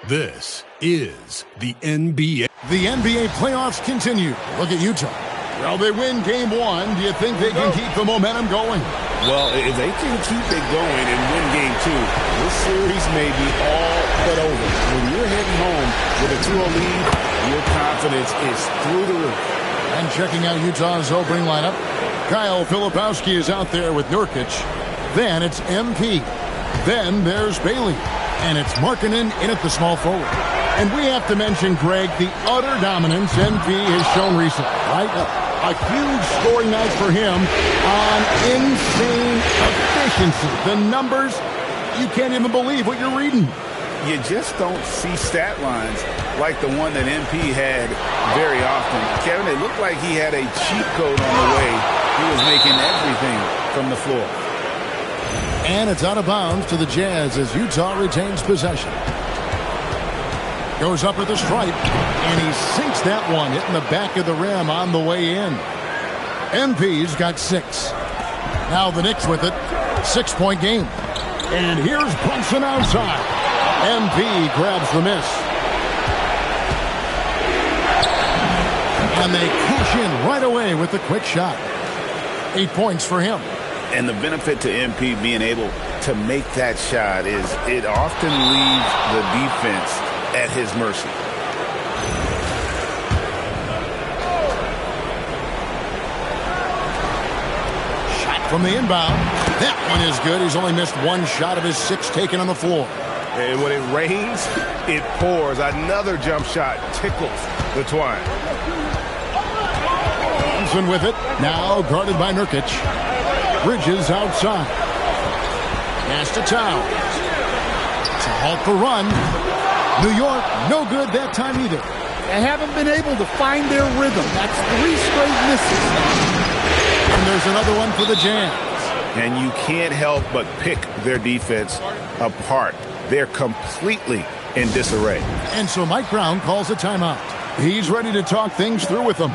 This is the NBA. The NBA playoffs continue. Look at Utah. Well, they win game one. Do you think they can keep the momentum going? Well, if they can keep it going and win game two, this series may be all but over. When you're heading home with a 2-0 lead, your confidence is through the roof. And checking out Utah's opening lineup, Kyle Filipowski is out there with Nurkic. Then it's MP. Then there's Bailey. And it's Markkanen in at the small forward. And we have to mention, Greg, the utter dominance MP has shown recently, right? A huge scoring night for him on insane efficiency. The numbers, you can't even believe what you're reading. You just don't see stat lines like the one that MP had very often. Kevin, it looked like he had a cheat code on the way. He was making everything from the floor. And it's out of bounds to the Jazz as Utah retains possession. Goes up with a stripe, and he sinks that one, hitting the back of the rim on the way in. MP's got 6. Now the Knicks with it. 6-point game. And here's Brunson outside. MP grabs the miss. And they cash in right away with the quick shot. 8 points for him. And the benefit to MP being able to make that shot is it often leaves the defense at his mercy. Shot from the inbound. That one is good. He's only missed 1 shot of his 6 taken on the floor. And when it rains, it pours. Another jump shot tickles the twine. Thompson with it. Now guarded by Nurkic. Bridges outside. Pass to Towns. It's a halt the run. New York, no good that time either. They haven't been able to find their rhythm. That's 3 straight misses. And there's another one for the Jazz. And you can't help but pick their defense apart. They're completely in disarray. And so Mike Brown calls a timeout. He's ready to talk things through with them.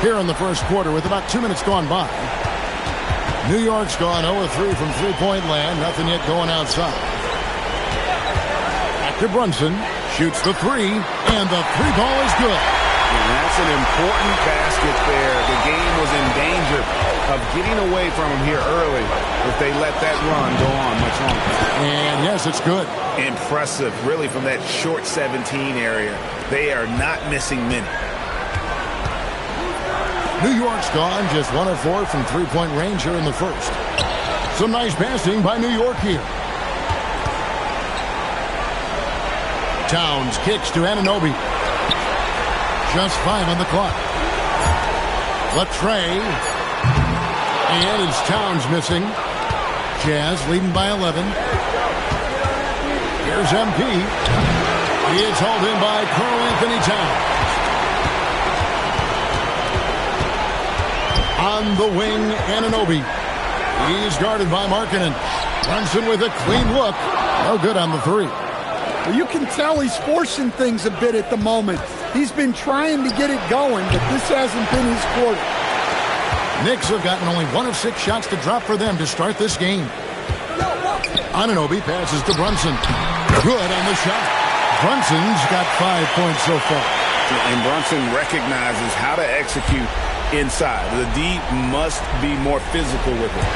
Here in the first quarter with about 2 minutes gone by. New York's gone 0-3 from three-point land. Nothing yet going outside. Back to Brunson. Shoots the 3. And the 3 ball is good. And that's an important basket there. The game was in danger of getting away from him here early if they let that run go on much longer. And yes, it's good. Impressive, really, from that short 17 area. They are not missing many. New York's gone just 1 of 4 from three-point range here in the first. Some nice passing by New York here. Towns kicks to Anunoby. Just 5 on the clock. Latre. And it's Towns missing. Jazz leading by 11. Here's MP. He is hauled in by Karl Anthony Towns. On the wing, Anunoby. He's guarded by Markkanen. Brunson with a clean look. No good on the 3. Well, you can tell he's forcing things a bit at the moment. He's been trying to get it going, but this hasn't been his quarter. Knicks have gotten only 1 of 6 shots to drop for them to start this game. Anunoby passes to Brunson. Good on the shot. Brunson's got 5 points so far. And Brunson recognizes how to execute inside. The D must be more physical with it.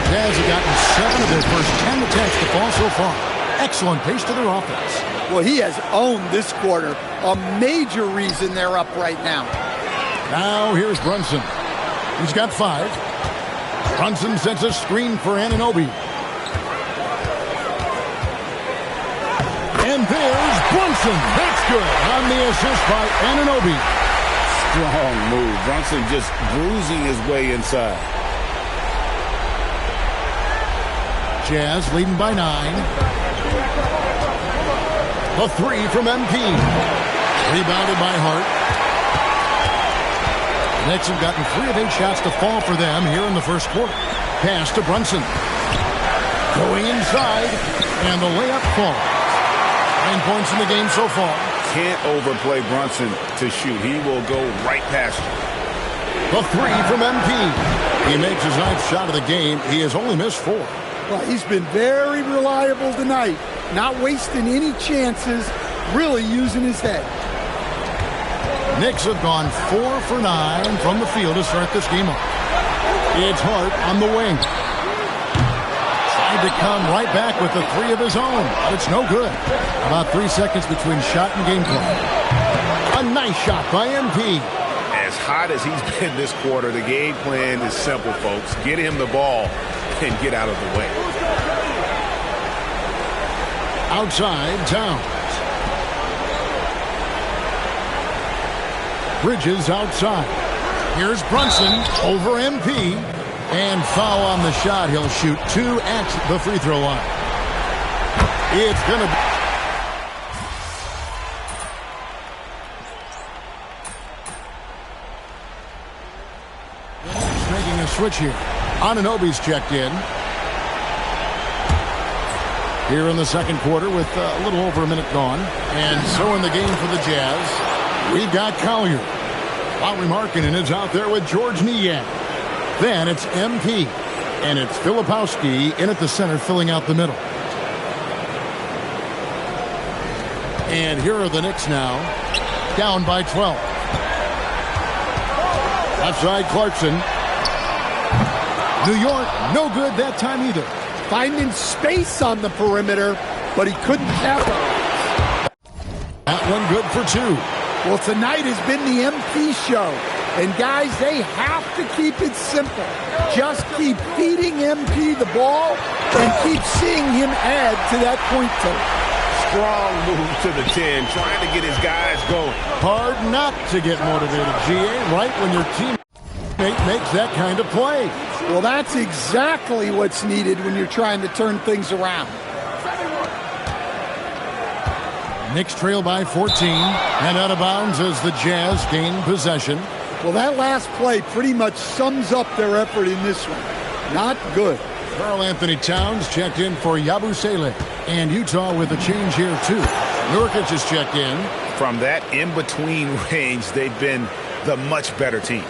Jazz have gotten 7 of their first 10 attempts to fall so far. Excellent pace to their offense. Well, he has owned this quarter. A major reason they're up right now. Now here's Brunson. He's got 5. Brunson sends a screen for Anunoby. And there's Brunson. That's good on the assist by Anunoby. Strong move. Brunson just bruising his way inside. Jazz leading by 9. A 3 from MP. Rebounded by Hart. The Knicks have gotten 3 of 8 shots to fall for them here in the first quarter. Pass to Brunson. Going inside. And the layup falls. 9 points in the game so far. Can't overplay Brunson to shoot. He will go right past you. The 3 from MP. He makes his 9th shot of the game. He has only missed 4. Well, he's been very reliable tonight, not wasting any chances, really using his head. Knicks have gone 4 for 9 from the field to start this game off. It's Hart on the wing. Trying to come right back with the three of his own, but it's no good. About 3 seconds between shot and game clock. A nice shot by MP. As hot as he's been this quarter, the game plan is simple, folks. Get him the ball and get out of the way. Outside, Towns. Bridges outside. Here's Brunson over MP. And foul on the shot. He'll shoot 2 at the free throw line. It's going to be... Making a switch here. Anunoby's checked in. Here in the second quarter with a little over a minute gone. And so in the game for the Jazz, we've got Collier. Lauri Markkanen is out there with George Niang. Then it's MP. And it's Filipowski in at the center filling out the middle. And here are the Knicks now. Down by 12. Left side Clarkson. New York, no good that time either. Finding space on the perimeter, but he couldn't capitalize. That one good for 2. Well, tonight has been the MP show. And guys, they have to keep it simple. Just keep feeding MP the ball and keep seeing him add to that point total. Strong move to the 10, trying to get his guys going. Hard not to get motivated, GA, right when your teammate makes that kind of play. Well, that's exactly what's needed when you're trying to turn things around. Knicks trail by 14 and out of bounds as the Jazz gain possession. Well, that last play pretty much sums up their effort in this one. Not good. Karl Anthony Towns checked in for Yabusele. And Utah with a change here, too. Nurkic is checked in. From that in-between range, they've been the much better team.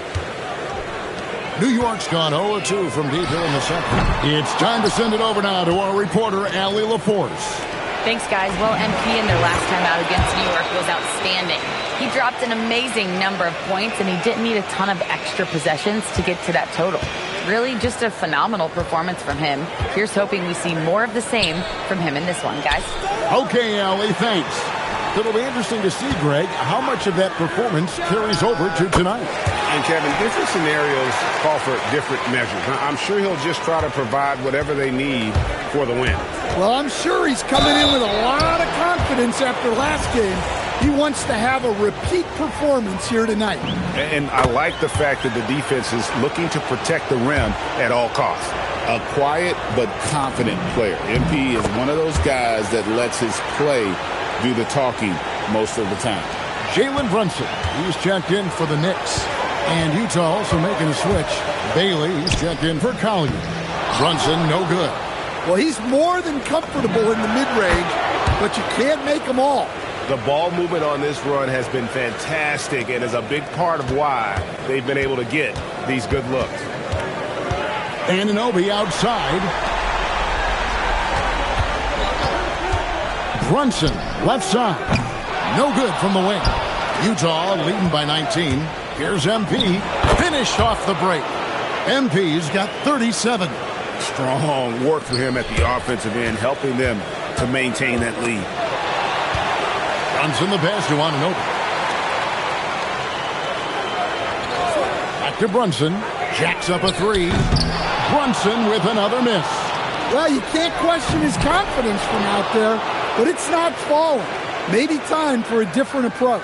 New York's gone 0-2 from deep here in the second. It's time to send it over now to our reporter, Allie LaForce. Thanks, guys. Well, MP in their last time out against New York was outstanding. He dropped an amazing number of points, and he didn't need a ton of extra possessions to get to that total. Really just a phenomenal performance from him. Here's hoping we see more of the same from him in this one, guys. Okay, Allie, thanks. It'll be interesting to see, Greg, how much of that performance carries over to tonight. And, Kevin, different scenarios call for different measures. I'm sure he'll just try to provide whatever they need for the win. Well, I'm sure he's coming in with a lot of confidence after last game. He wants to have a repeat performance here tonight. And I like the fact that the defense is looking to protect the rim at all costs. A quiet but confident player. MP is one of those guys that lets his play do the talking most of the time. Jalen Brunson, he's checked in for the Knicks. And Utah also making a switch. Bailey, he's checked in for Collier. Brunson, no good. Well, he's more than comfortable in the mid-range, but you can't make them all. The ball movement on this run has been fantastic and is a big part of why they've been able to get these good looks. Anunoby outside. Brunson, left side. No good from the wing. Utah leading by 19. Here's MP. Finished off the break. MP's got 37. Strong work for him at the offensive end, helping them to maintain that lead. Brunson the pass to Anunoby. Back to Brunson. Jacks up a 3. Brunson with another miss. Well, you can't question his confidence from out there, but it's not falling. Maybe time for a different approach.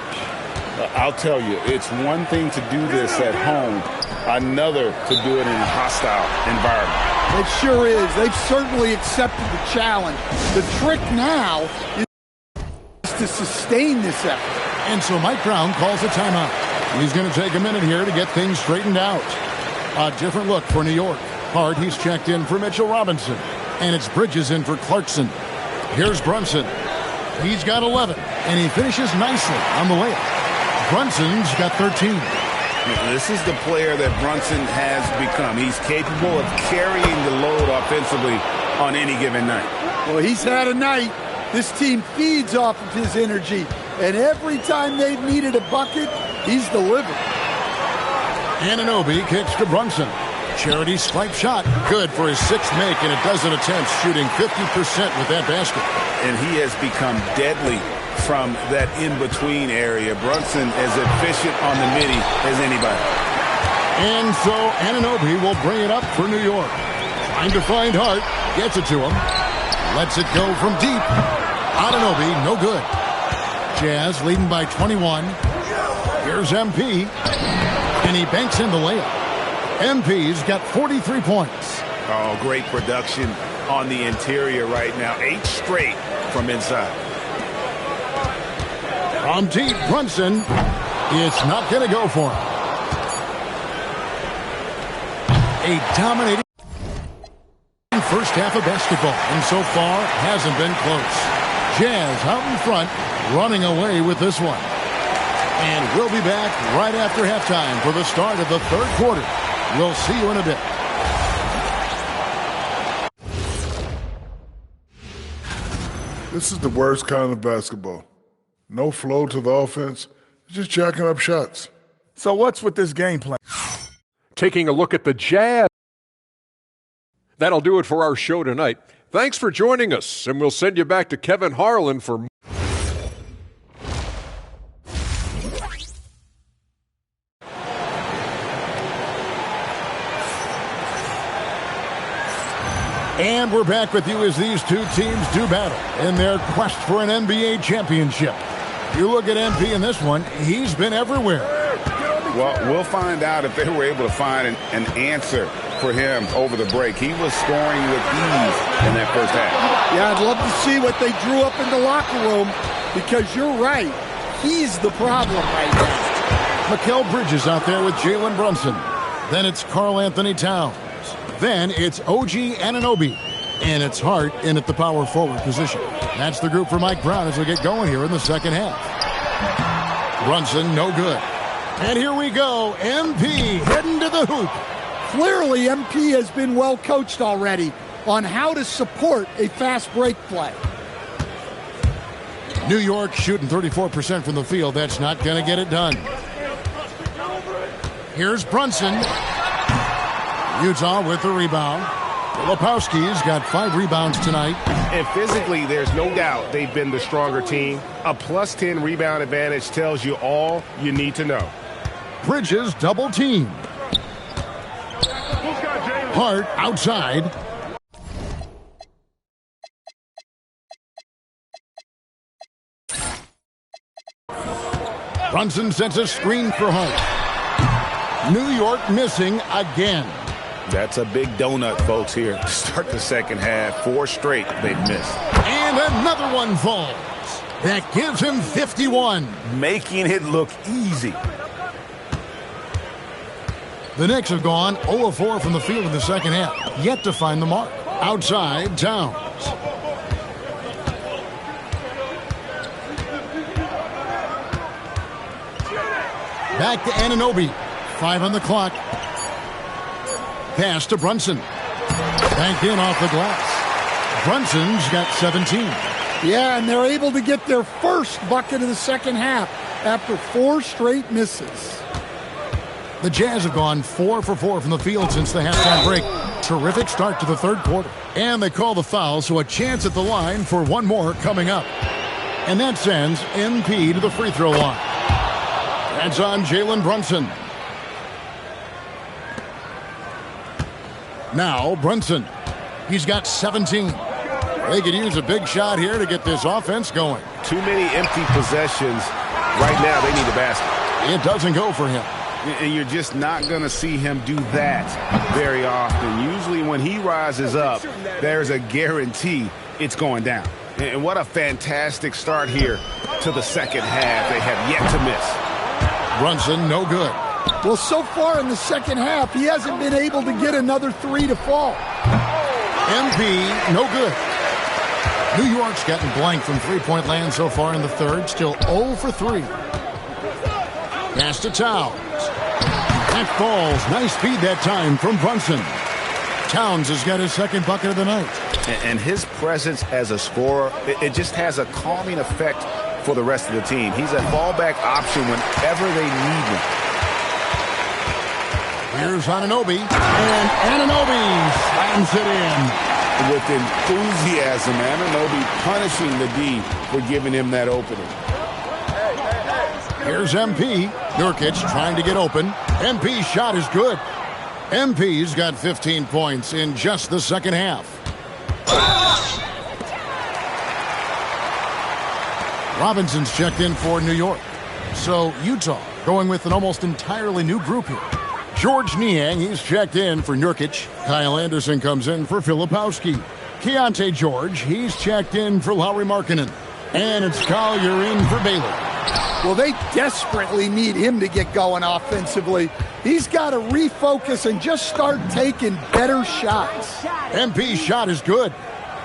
I'll tell you, it's one thing to do this at home, another to do it in a hostile environment. It sure is. They've certainly accepted the challenge. The trick now is to sustain this effort. And so Mike Brown calls a timeout. He's going to take a minute here to get things straightened out. A different look for New York. Hart, he's checked in for Mitchell Robinson. And it's Bridges in for Clarkson. Here's Brunson. He's got 11, and he finishes nicely on the layup. Brunson's got 13. This is the player that Brunson has become. He's capable of carrying the load offensively on any given night. Well, he's had a night. This team feeds off of his energy. And every time they've needed a bucket, he's delivered. Anunoby kicks to Brunson. Charity swipe shot. Good for his sixth make in a dozen attempts, shooting 50% with that basket. And he has become deadly from that in-between area. Brunson as efficient on the midi as anybody. And so Anunoby will bring it up for New York. Trying to find Hart. Gets it to him. Lets it go from deep. Anunoby, no good. Jazz leading by 21. Here's MP. And he banks in the layup. MP's got 43 points. Oh, great production on the interior right now. 8 straight from inside. From deep, Brunson. It's not going to go for him. A dominating first half of basketball, and so far hasn't been close. Jazz out in front, running away with this one. And we'll be back right after halftime for the start of the third quarter. We'll see you in a bit. This is the worst kind of basketball. No flow to the offense, just jacking up shots. So what's with this game plan? Taking a look at the Jazz. That'll do it for our show tonight. Thanks for joining us, and we'll send you back to Kevin Harlan for more. And we're back with you as these two teams do battle in their quest for an NBA championship. You look at MP in this one, he's been everywhere. Well, we'll find out if they were able to find an answer for him over the break. He was scoring with ease in that first half. Yeah, I'd love to see what they drew up in the locker room, because you're right. He's the problem right now. Mikal Bridges out there with Jalen Brunson. Then it's Karl Anthony Towns. Then it's OG Anunoby. And it's Hart in at the power forward position. That's the group for Mike Brown as we get going here in the second half. Brunson, no good. And here we go. MP heading to the hoop. Clearly, MP has been well coached already on how to support a fast break play. New York shooting 34% from the field. That's not going to get it done. Here's Brunson. Utah with the rebound. Filipowski's got 5 rebounds tonight. And physically, there's no doubt they've been the stronger team. A plus 10 rebound advantage tells you all you need to know. Bridges double team. Hart outside. Brunson sends a screen for Hart. New York missing again. That's a big donut, folks, here to start the second half. 4 straight they've missed. And another one falls. That gives him 51. Making it look easy. The Knicks have gone 0 of 4 from the field in the second half. Yet to find the mark. Outside, Towns. Back to Anunoby. 5 on the clock. Pass to Brunson. Banked in off the glass. Brunson's got 17. Yeah, and they're able to get their first bucket of the second half after 4 straight misses. The Jazz have gone 4 for 4 from the field since the halftime break. Terrific start to the third quarter. And they call the foul, so a chance at the line for one more coming up. And that sends MP to the free throw line. That's on Jalen Brunson. Now Brunson. He's got 17. They could use a big shot here to get this offense going. Too many empty possessions. Right now, they need a basket. It doesn't go for him. And you're just not going to see him do that very often. Usually when he rises up, there's a guarantee it's going down. And what a fantastic start here to the second half. They have yet to miss. Brunson, no good. Well, so far in the second half, he hasn't been able to get another 3 to fall. MP, no good. New York's gotten blank from three-point land so far in the third. Still 0 for 3. Pass to Towns. That falls. Nice speed that time from Brunson. Towns has got his second bucket of the night. And his presence as a scorer, it just has a calming effect for the rest of the team. He's a fallback option whenever they need him. Here's Anunoby, and Anunoby slams it in. With enthusiasm, Anunoby punishing the D for giving him that opening. Here's MP. Nurkic trying to get open. MP's shot is good. MP's got 15 points in just the second half. Robinson's checked in for New York. So Utah going with an almost entirely new group here. George Niang, he's checked in for Nurkic. Kyle Anderson comes in for Filipowski. Keontae George, he's checked in for Lauri Markkanen. And it's Collier in for Baylor. Well, they desperately need him to get going offensively. He's got to refocus and just start taking better shots. MP's shot is good.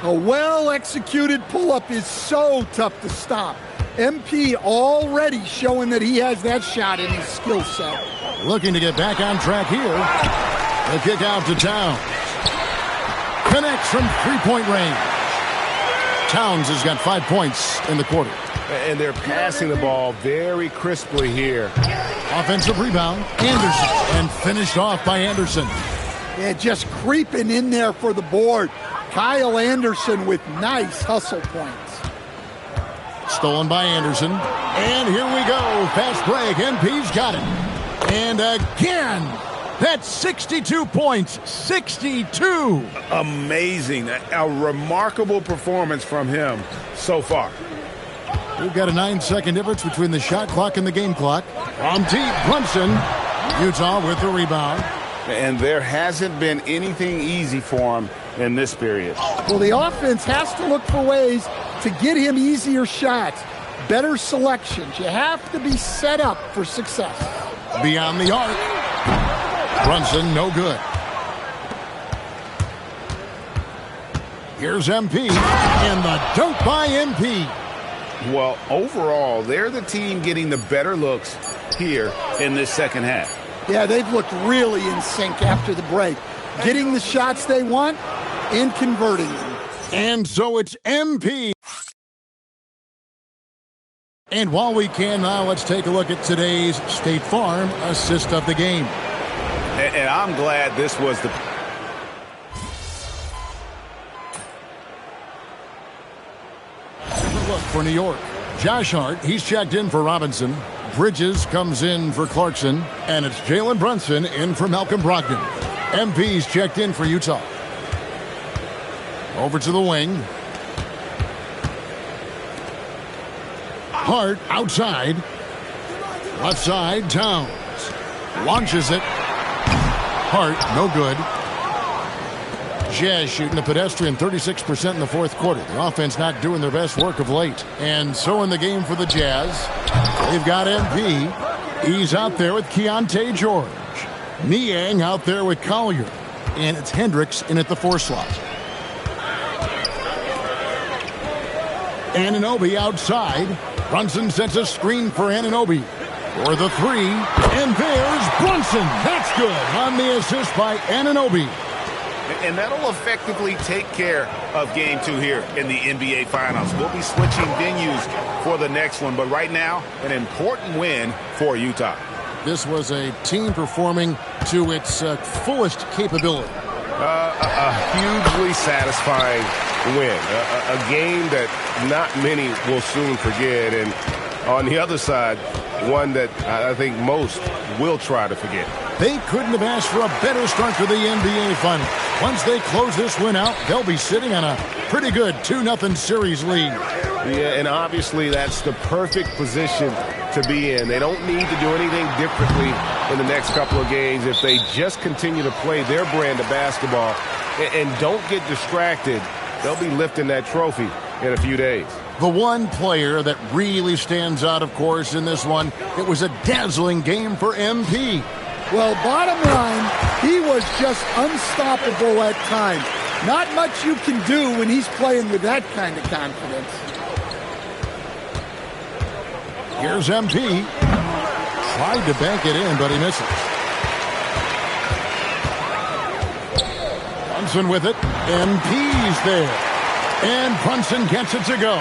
A well-executed pull-up is so tough to stop. MP already showing that he has that shot in his skill set. Looking to get back on track here. The kick out to Towns. Connects from three-point range. Towns has got 5 points in the quarter. And they're passing the ball very crisply here. Offensive rebound, Anderson, and finished off by Anderson. Yeah, just creeping in there for the board. Kyle Anderson with nice hustle points. Stolen by Anderson. And here we go. Fast break. MP's got it. And again, that's 62 points. 62. Amazing. A remarkable performance from him so far. We've got a 9-second difference between the shot clock and the game clock. From deep, Brunson. Utah with the rebound. And there hasn't been anything easy for him in this period. Well, the offense has to look for ways to get him easier shots, better selections. You have to be set up for success. Beyond the arc. Brunson, no good. Here's MP, and the dunk by MP. Well, overall, they're the team getting the better looks here in this second half. Yeah, they've looked really in sync after the break. Getting the shots they want and converting them. And so it's MP. And while we can now, let's take a look at today's State Farm assist of the game. And I'm glad this was the... Look for New York. Josh Hart, he's checked in for Robinson. Bridges comes in for Clarkson. And it's Jalen Brunson in for Malcolm Brogdon. MP's checked in for Utah. Over to the wing. Hart outside. Left side, Towns. Launches it. Hart, no good. Jazz shooting the pedestrian 36% in the fourth quarter. The offense not doing their best work of late. And so in the game for the Jazz, they've got MP. He's out there with Keontae George. Niang out there with Collier. And it's Hendricks in at the 4 slot. Anunoby outside. Brunson sets a screen for Anunoby. For the 3. And there's Brunson. That's good on the assist by Anunoby. And that'll effectively take care of Game 2 here in the NBA Finals. We'll be switching venues for the next one. But right now, an important win for Utah. This was a team performing to its fullest capability. A hugely satisfying win. A game that not many will soon forget. And on the other side, one that I think most will try to forget. They couldn't have asked for a better start to the NBA Finals. Once they close this win out, they'll be sitting on a pretty good 2-0 series lead. Yeah, and obviously that's the perfect position to be in. They don't need to do anything differently in the next couple of games if they just continue to play their brand of basketball and don't get distracted. They'll be lifting that trophy in a few days. The one player that really stands out, of course, in this one, it was a dazzling game for MP. Well, bottom line, he was just unstoppable at times. Not much you can do when he's playing with that kind of confidence. Here's MP. Tried to bank it in, but he misses. Brunson with it. MP's there. And Brunson gets it to go.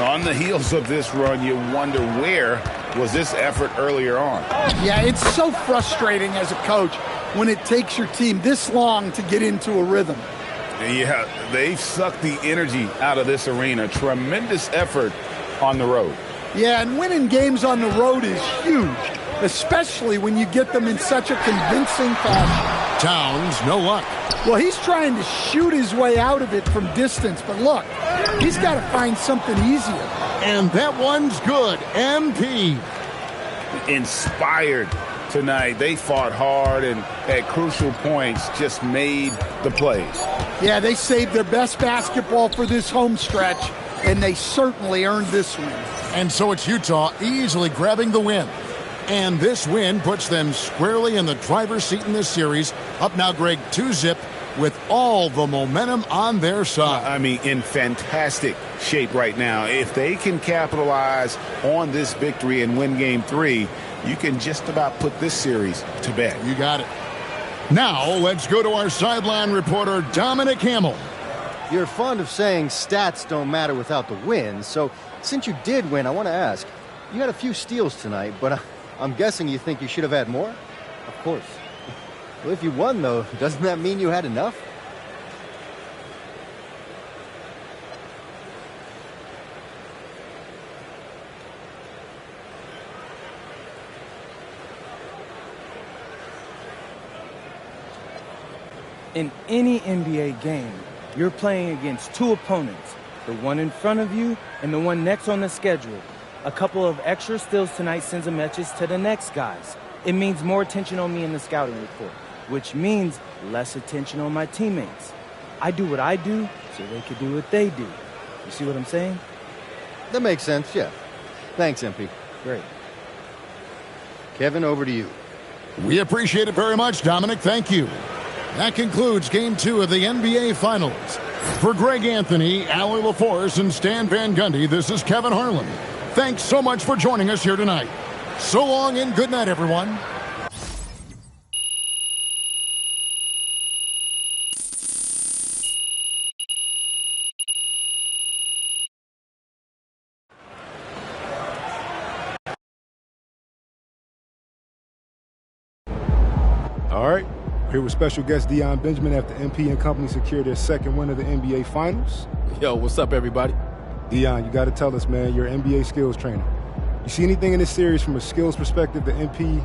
On the heels of this run, you wonder where was this effort earlier on. Yeah, it's so frustrating as a coach when it takes your team this long to get into a rhythm. Yeah, they've sucked the energy out of this arena. Tremendous effort on the road. Yeah, and winning games on the road is huge, especially when you get them in such a convincing fashion. Towns, no luck. Well, he's trying to shoot his way out of it from distance, but look, he's got to find something easier. And that one's good. MP. Inspired tonight. They fought hard and at crucial points just made the plays. Yeah, they saved their best basketball for this home stretch, and they certainly earned this win. And so it's Utah easily grabbing the win. And this win puts them squarely in the driver's seat in this series. Up now, Greg, 2-zip with all the momentum on their side. I mean, in fantastic shape right now. If they can capitalize on this victory and win Game 3, you can just about put this series to bed. You got it. Now, let's go to our sideline reporter, Dominic Hamill. You're fond of saying stats don't matter without the win, so since you did win, I want to ask, you had a few steals tonight, but I'm guessing you think you should have had more? Of course. Well, if you won, though, doesn't that mean you had enough? In any NBA game, you're playing against two opponents, the one in front of you and the one next on the schedule. A couple of extra steals tonight sends a message to the next guys. It means more attention on me in the scouting report, which means less attention on my teammates. I do what I do so they can do what they do. You see what I'm saying? That makes sense, yeah. Thanks, MP. Great. Kevin, over to you. We appreciate it very much, Dominic. Thank you. That concludes Game 2 of the NBA Finals. For Greg Anthony, Allie LaForce, and Stan Van Gundy, this is Kevin Harlan. Thanks so much for joining us here tonight. So long and good night, everyone. All right. Here with special guest Deion Benjamin after MP and company secured their second win of the NBA Finals. Yo, what's up, everybody? Deion, you got to tell us, man, you're an NBA skills trainer. You see anything in this series from a skills perspective that MP,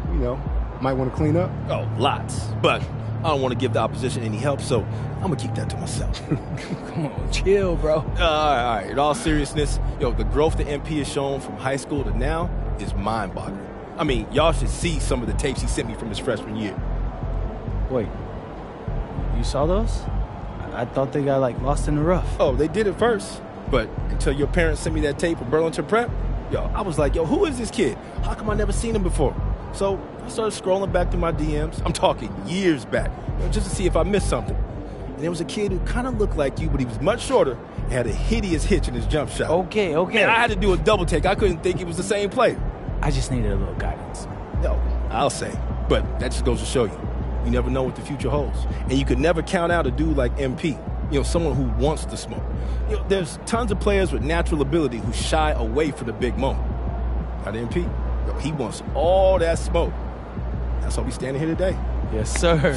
might want to clean up? Oh, lots. But I don't want to give the opposition any help, so I'm going to keep that to myself. Come on, chill, bro. All right. In all seriousness, the growth that MP has shown from high school to now is mind-boggling. I mean, y'all should see some of the tapes he sent me from his freshman year. Wait, you saw those? I thought they got, lost in the rough. Oh, they did it first. But until your parents sent me that tape from Burlington Prep, I was like, who is this kid? How come I never seen him before? So I started scrolling back through my DMs. I'm talking years back, just to see if I missed something. And there was a kid who kind of looked like you, but he was much shorter and had a hideous hitch in his jump shot. Okay. And I had to do a double take. I couldn't think he was the same player. I just needed a little guidance. No, I'll say. But that just goes to show you. You never know what the future holds. And you could never count out a dude like MP, someone who wants to smoke. There's tons of players with natural ability who shy away from the big moment. Not MP. He wants all that smoke. That's why we standing here today. Yes, sir.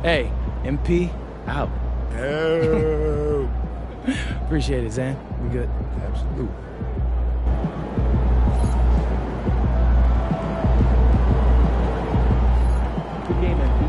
Hey, MP, out. Oh. Appreciate it, Zan. We good? Absolutely. Good game, MP.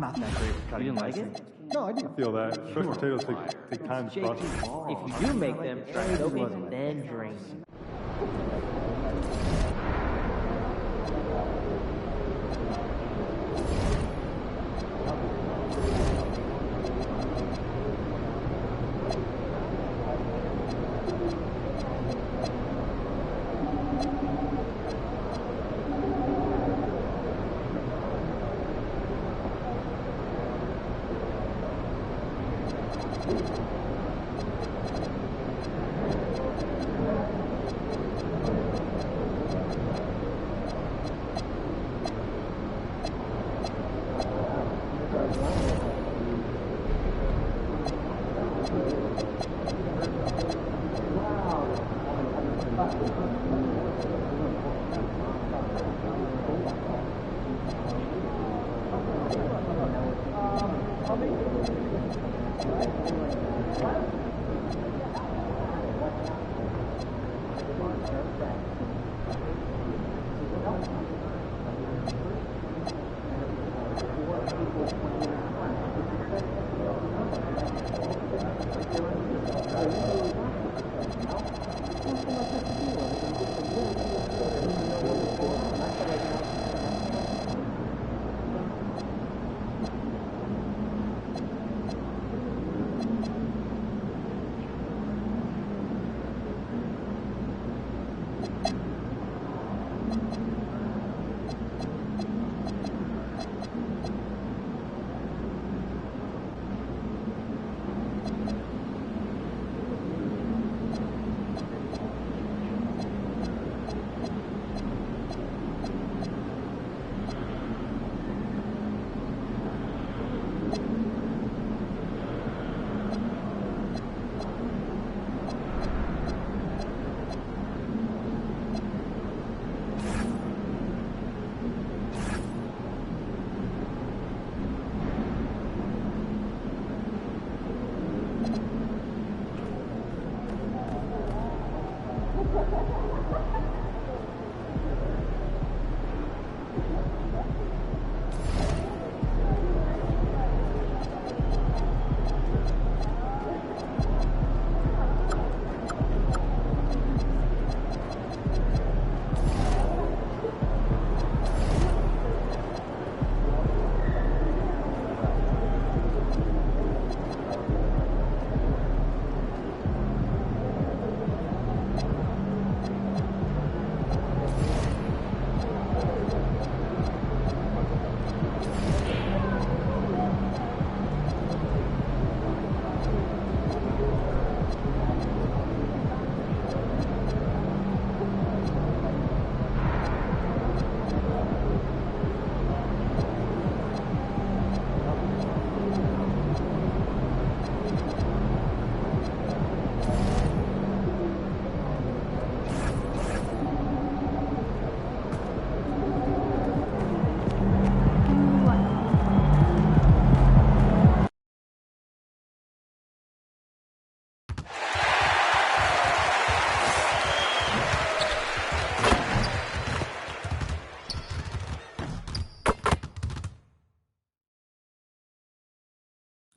not that great at cutting. You didn't like it? No, I didn't feel that. Fresh potatoes take time to process. If you do make them, try soaking, then drain.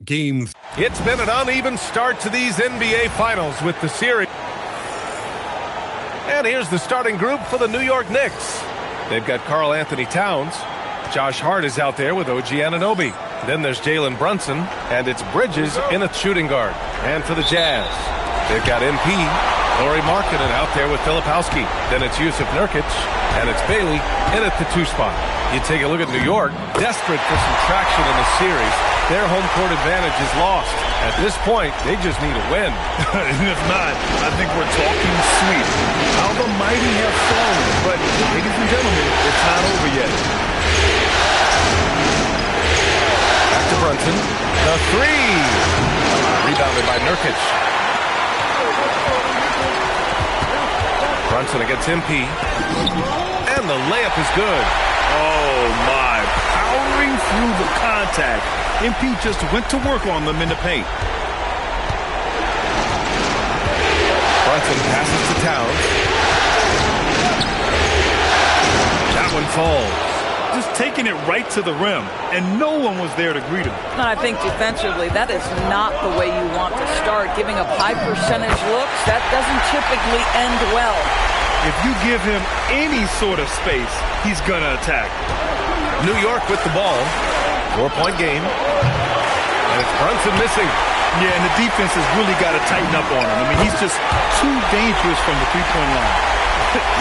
Game. It's been an uneven start to these NBA Finals with the series. And here's the starting group for the New York Knicks. They've got Karl Anthony Towns. Josh Hart is out there with OG Anunoby. Then there's Jalen Brunson, and it's Bridges in a shooting guard. And for the Jazz, they've got MP, Lauri Markkanen out there with Filipowski. Then it's Yusuf Nurkic, and it's Bailey in at the 2 spot. You take a look at New York, desperate for some traction in the series. Their home court advantage is lost. At this point, they just need a win. And if not, I think we're talking sweet. How the mighty have fallen. But, ladies and gentlemen, it's not over yet. Back to Brunson. The 3. Rebounded by Nurkic. Brunson against MP. And the layup is good. Oh, my. Powering through the contact. MP just went to work on them in the paint. Brunson passes to Towns. That one falls. just taking it right to the rim, and no one was there to greet him. And I think defensively, that is not the way you want to start. Giving up high percentage looks, that doesn't typically end well. If you give him any sort of space, he's going to attack. New York with the ball. 4-point game. And it's Brunson missing. Yeah, and the defense has really got to tighten up on him. I mean, he's just too dangerous from the three-point line.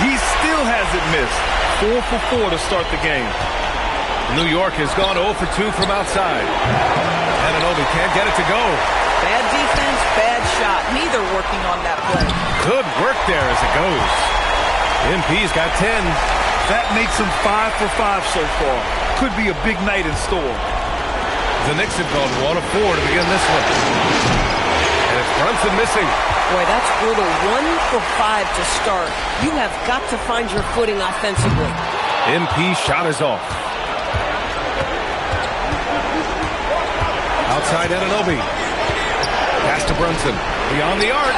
He still hasn't missed. 4 for 4 to start the game. New York has gone 0 for 2 from outside. Anunoby can't get it to go. Bad defense, bad shot. Neither working on that play. Good work there as it goes. MP's got 10. That makes him 5 for 5 so far. Could be a big night in store. The Knicks have gone 1 of 4 to begin this one. And it's Brunson missing. Boy, that's brutal. 1 for 5 to start. You have got to find your footing offensively. MP shot is off. Outside Anunoby. Pass to Brunson. Beyond the arc.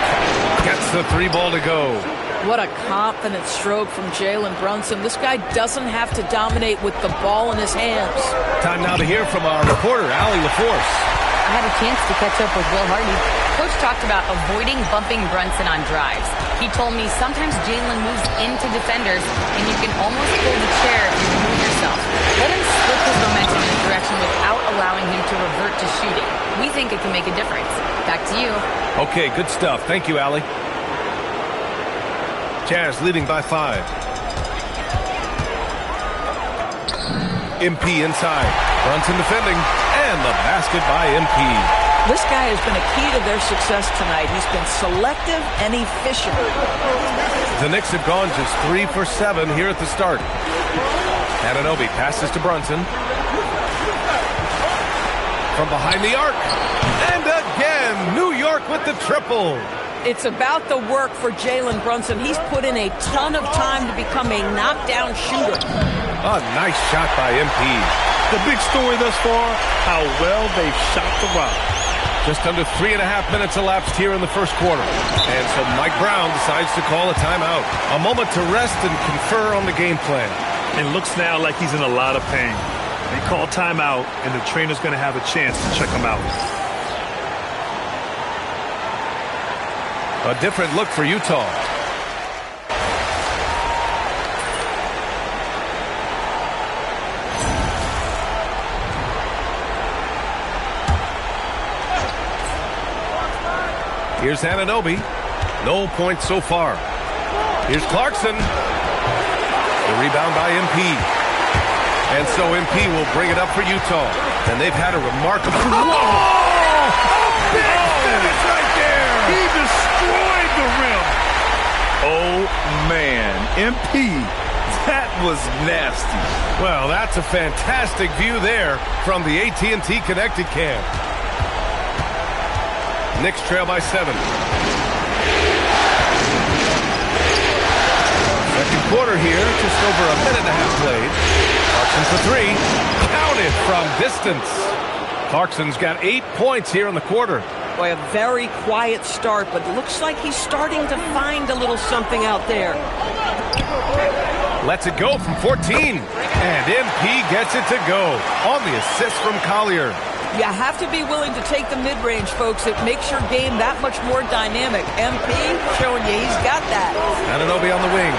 Gets the 3 ball to go. What a confident stroke from Jalen Brunson. This guy doesn't have to dominate with the ball in his hands. Time now to hear from our reporter, Allie LaForce. I had a chance to catch up with Will Hardy. Coach talked about avoiding bumping Brunson on drives. He told me sometimes Jalen moves into defenders, and you can almost pull the chair if you move yourself. Let him split his momentum in a direction without allowing him to revert to shooting. We think it can make a difference. Back to you. Okay, good stuff. Thank you, Allie. Jazz leading by 5. MP inside. Brunson defending. And the basket by MP. This guy has been a key to their success tonight. He's been selective and efficient. The Knicks have gone just 3 for 7 here at the start. Anunoby passes to Brunson. From behind the arc. And again, New York with the triple. It's about the work for Jalen Brunson. He's put in a ton of time to become a knockdown shooter. A nice shot by MP. The big story thus far, how well they've shot the rock. Just under 3.5 minutes elapsed here in the first quarter. And so Mike Brown decides to call a timeout. A moment to rest and confer on the game plan. It looks now like he's in a lot of pain. They call timeout, and the trainer's going to have a chance to check him out. A different look for Utah. Here's Anunoby. No points so far. Here's Clarkson. The rebound by MP. And so MP will bring it up for Utah. And they've had a remarkable... Whoa! A big finish right there! He destroyed the rim. Oh, man. MP, that was nasty. Well, that's a fantastic view there from the AT&T Connected Cam. Knicks trail by 7. Second quarter here, just over a minute and a half played. Clarkson for 3. Counted from distance. Clarkson's got 8 points here in the quarter. Boy, a very quiet start, but it looks like he's starting to find a little something out there. Lets it go from 14. And MP gets it to go on the assist from Collier. You have to be willing to take the mid-range, folks. It makes your game that much more dynamic. MP showing you he's got that. Anunoby on the wing.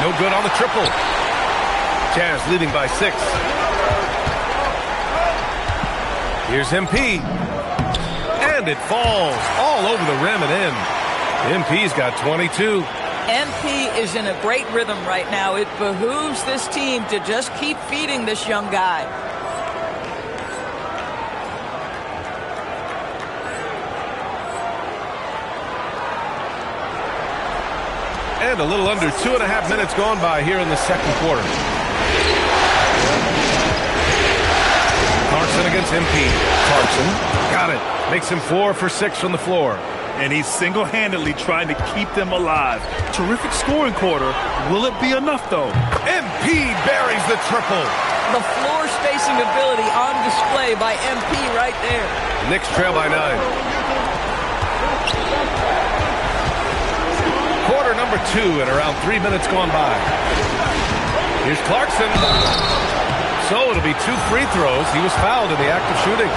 No good on the triple. Jazz leading by 6. Here's MP. And it falls all over the rim and in. MP's got 22. MP is in a great rhythm right now. It behooves this team to just keep feeding this young guy. And a little under 2.5 minutes gone by here in the second quarter. Clarkson against MP. Clarkson got it. Makes him 4 for 6 from the floor. And he's single-handedly trying to keep them alive. Terrific scoring quarter. Will it be enough, though? MP buries the triple. The floor spacing ability on display by MP right there. Knicks trail by 9. Quarter number 2 and around 3 minutes gone by. Here's Clarkson. So it'll be 2 free throws. He was fouled in the act of shooting.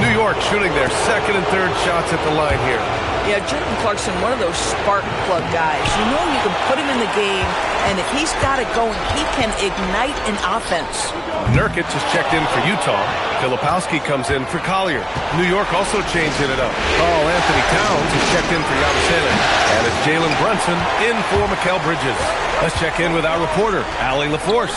New York shooting their second and third shots at the line here. Yeah, Jordan Clarkson, one of those spark plug guys. You know you can put him in the game, and if he's got it going, he can ignite an offense. Nurkic has checked in for Utah. Filipowski comes in for Collier. New York also changing it up. Carl Anthony Towns has checked in for Yabusele. And it's Jalen Brunson in for Mikal Bridges. Let's check in with our reporter, Allie LaForce.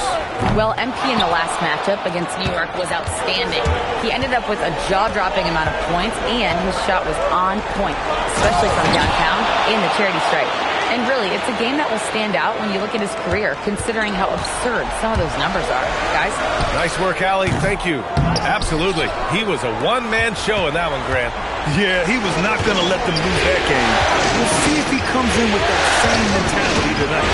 Well, MP in the last matchup against New York was outstanding. He ended up with a jaw-dropping amount of points, and his shot was on point, especially from downtown in the charity stripe. And really, it's a game that will stand out when you look at his career, considering how absurd some of those numbers are. Guys? Nice work, Allie. Thank you. Absolutely. He was a one-man show in that one, Grant. Yeah, he was not going to let them lose that game. We'll see if he comes in with that same mentality tonight.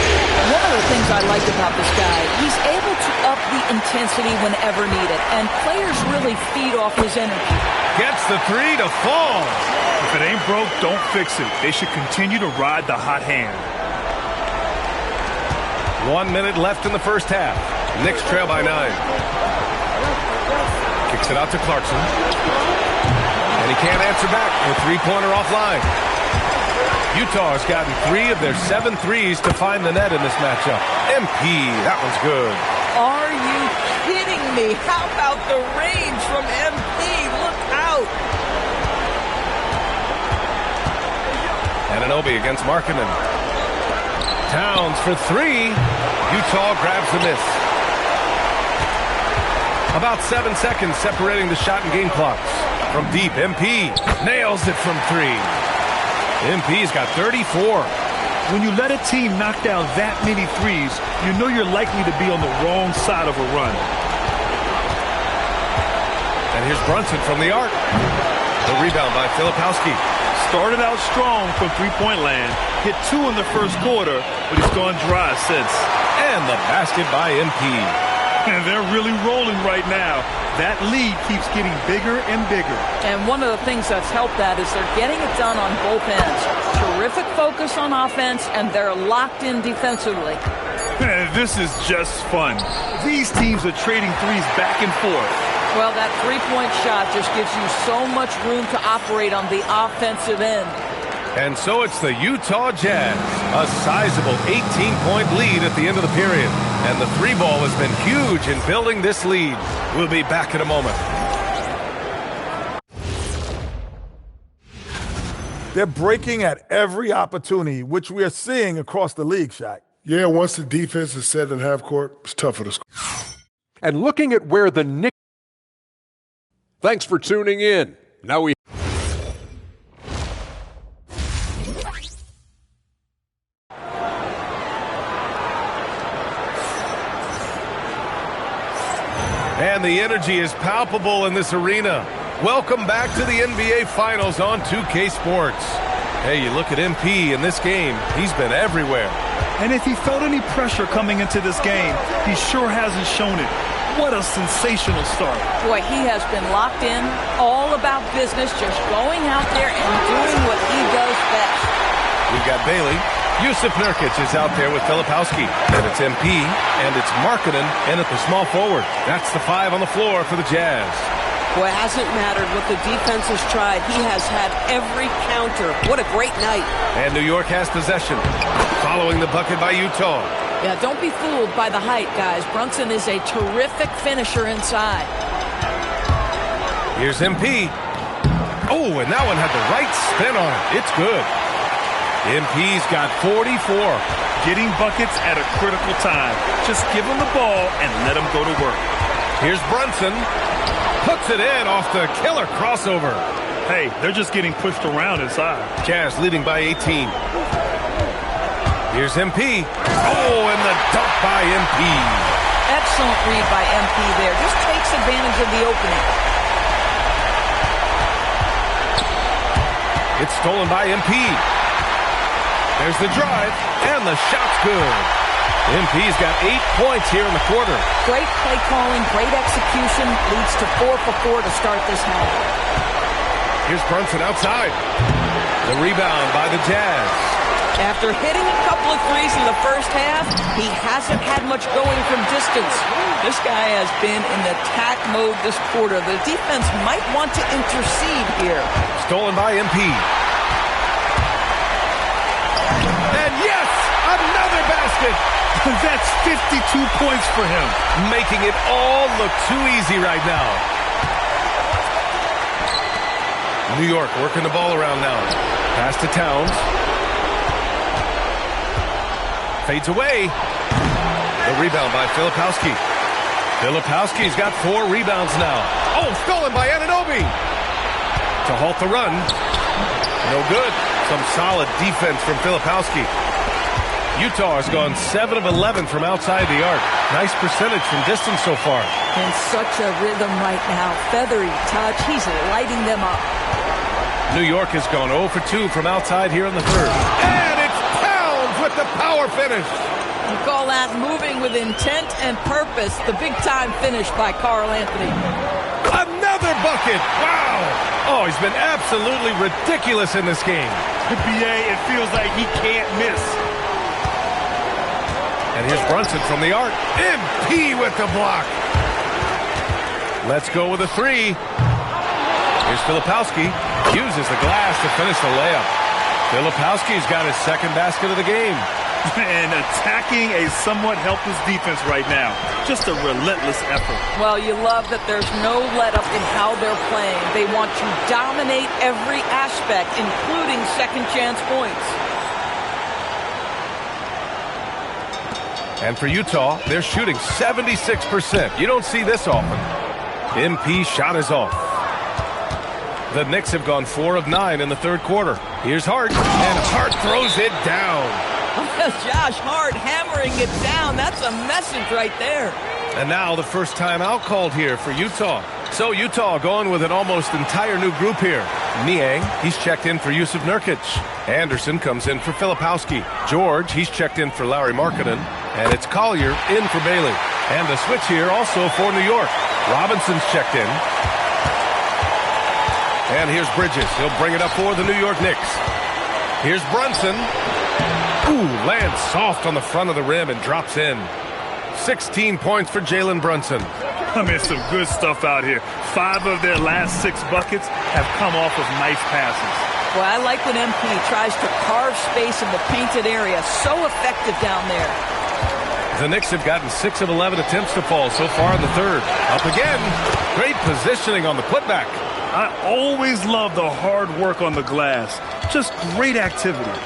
One of the things I like about this guy, he's able to up the intensity whenever needed, and players really feed off his energy. Gets the 3 to fall. If it ain't broke, don't fix it. They should continue to ride the hot hand. 1 minute left in the first half. Knicks trail by 9. Kicks it out to Clarkson. And he can't answer back. A three-pointer offline. Utah has gotten 3 of their 7 threes to find the net in this matchup. MP, that one's good. Are you kidding me? How about the range from MP? Look out. Anunoby against Markkanen. Towns for 3. Utah grabs the miss. About 7 seconds separating the shot and game clocks. From deep, MP nails it from 3. MP's got 34. When you let a team knock down that many threes, you know you're likely to be on the wrong side of a run. And here's Brunson from the arc. The rebound by Filipowski. Started out strong from three-point land. Hit 2 in the first quarter, but he's gone dry since. And the basket by MP. And they're really rolling right now. That lead keeps getting bigger and bigger. And one of the things that's helped that is they're getting it done on both ends. Terrific focus on offense, and they're locked in defensively. And this is just fun. These teams are trading threes back and forth. Well, that three-point shot just gives you so much room to operate on the offensive end. And so it's the Utah Jazz, a sizable 18-point lead at the end of the period. And the 3-ball has been huge in building this lead. We'll be back in a moment. They're breaking at every opportunity, which we are seeing across the league, Shaq. Yeah, once the defense is set in half court, it's tougher to score. And looking at where the Knicks... Thanks for tuning in. Now we... And the energy is palpable in this arena. Welcome back to the NBA Finals on 2K Sports. Hey, you look at MP in this game, he's been everywhere. And if he felt any pressure coming into this game, he sure hasn't shown it. What a sensational start. Boy, he has been locked in, all about business, just going out there and doing what he does best. We've got Bailey. Yusuf Nurkic is out there with Filipowski. And it's MP, and it's Markkanen in at the small forward. That's the 5 on the floor for the Jazz. Boy, it hasn't mattered what the defense has tried. He has had every counter. What a great night. And New York has possession, following the bucket by Utah. Yeah, don't be fooled by the height, guys. Brunson is a terrific finisher inside. Here's MP. Oh, and that one had the right spin on it. It's good. MP's got 44. Getting buckets at a critical time. Just give him the ball and let him go to work. Here's Brunson. Puts it in off the killer crossover. Hey, they're just getting pushed around inside. Jazz leading by 18. Here's MP. Oh, and the dunk by MP. Excellent read by MP there. Just takes advantage of the opening. It's stolen by MP. There's the drive, and the shot's good. MP's got 8 points here in the quarter. Great play calling, great execution, leads to 4 for 4 to start this half. Here's Brunson outside. The rebound by the Jazz. After hitting a couple of threes in the first half, he hasn't had much going from distance. This guy has been in attack mode this quarter. The defense might want to intercede here. Stolen by MP. And yes, another basket. That's 52 points for him. Making it all look too easy right now. New York working the ball around now. Pass to Towns. Fades away. The rebound by Filipowski. Filipowski's got 4 rebounds now. Oh, stolen by Anunoby. To halt the run. No good. Some solid defense from Filipowski. Utah has gone 7 of 11 from outside the arc. Nice percentage from distance so far. In such a rhythm right now. Feathery touch. He's lighting them up. New York has gone 0 for 2 from outside here in the third. And it's Towns with the power finish. You call that moving with intent and purpose. The big-time finish by Karl Anthony. Another bucket. Wow. Oh, he's been absolutely ridiculous in this game. BA, it feels like he can't miss. And here's Brunson from the arc. MP with the block. Let's go with a 3. Here's Filipowski. Uses the glass to finish the layup. Filipowski's got his second basket of the game. And attacking a somewhat helpless defense right now. Just a relentless effort. Well, you love that there's no let-up in how they're playing. They want to dominate every aspect, including second-chance points. And for Utah, they're shooting 76%. You don't see this often. MP shot is off. The Knicks have gone 4 of 9 in the third quarter. Here's Hart, and Hart throws it down. Josh Hart hammering it down. That's a message right there. And now the first timeout called here for Utah. So Utah going with an almost entire new group here. Niang, he's checked in for Yusuf Nurkic. Anderson comes in for Filipowski. George, he's checked in for Lauri Markkanen. And it's Collier in for Bailey. And the switch here also for New York. Robinson's checked in. And here's Bridges. He'll bring it up for the New York Knicks. Here's Brunson. Ooh, lands soft on the front of the rim and drops in. 16 points for Jalen Brunson. I mean, some good stuff out here. 5 of their last 6 buckets have come off of nice passes. Well, I like when MP tries to carve space in the painted area. So effective down there. The Knicks have gotten 6 of 11 attempts to fall so far in the third. Up again. Great positioning on the putback. I always love the hard work on the glass. Just great activity.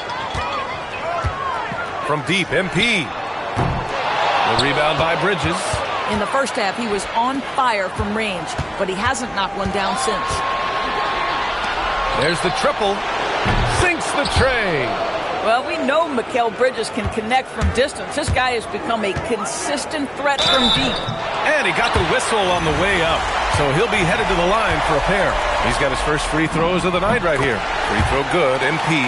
From deep, MP. The rebound by Bridges. In the first half, he was on fire from range, but he hasn't knocked one down since. There's the triple. Sinks the tray. Well, we know Mikal Bridges can connect from distance. This guy has become a consistent threat from deep. And he got the whistle on the way up. So he'll be headed to the line for a pair. He's got his first free throws of the night right here. Free throw good, MP.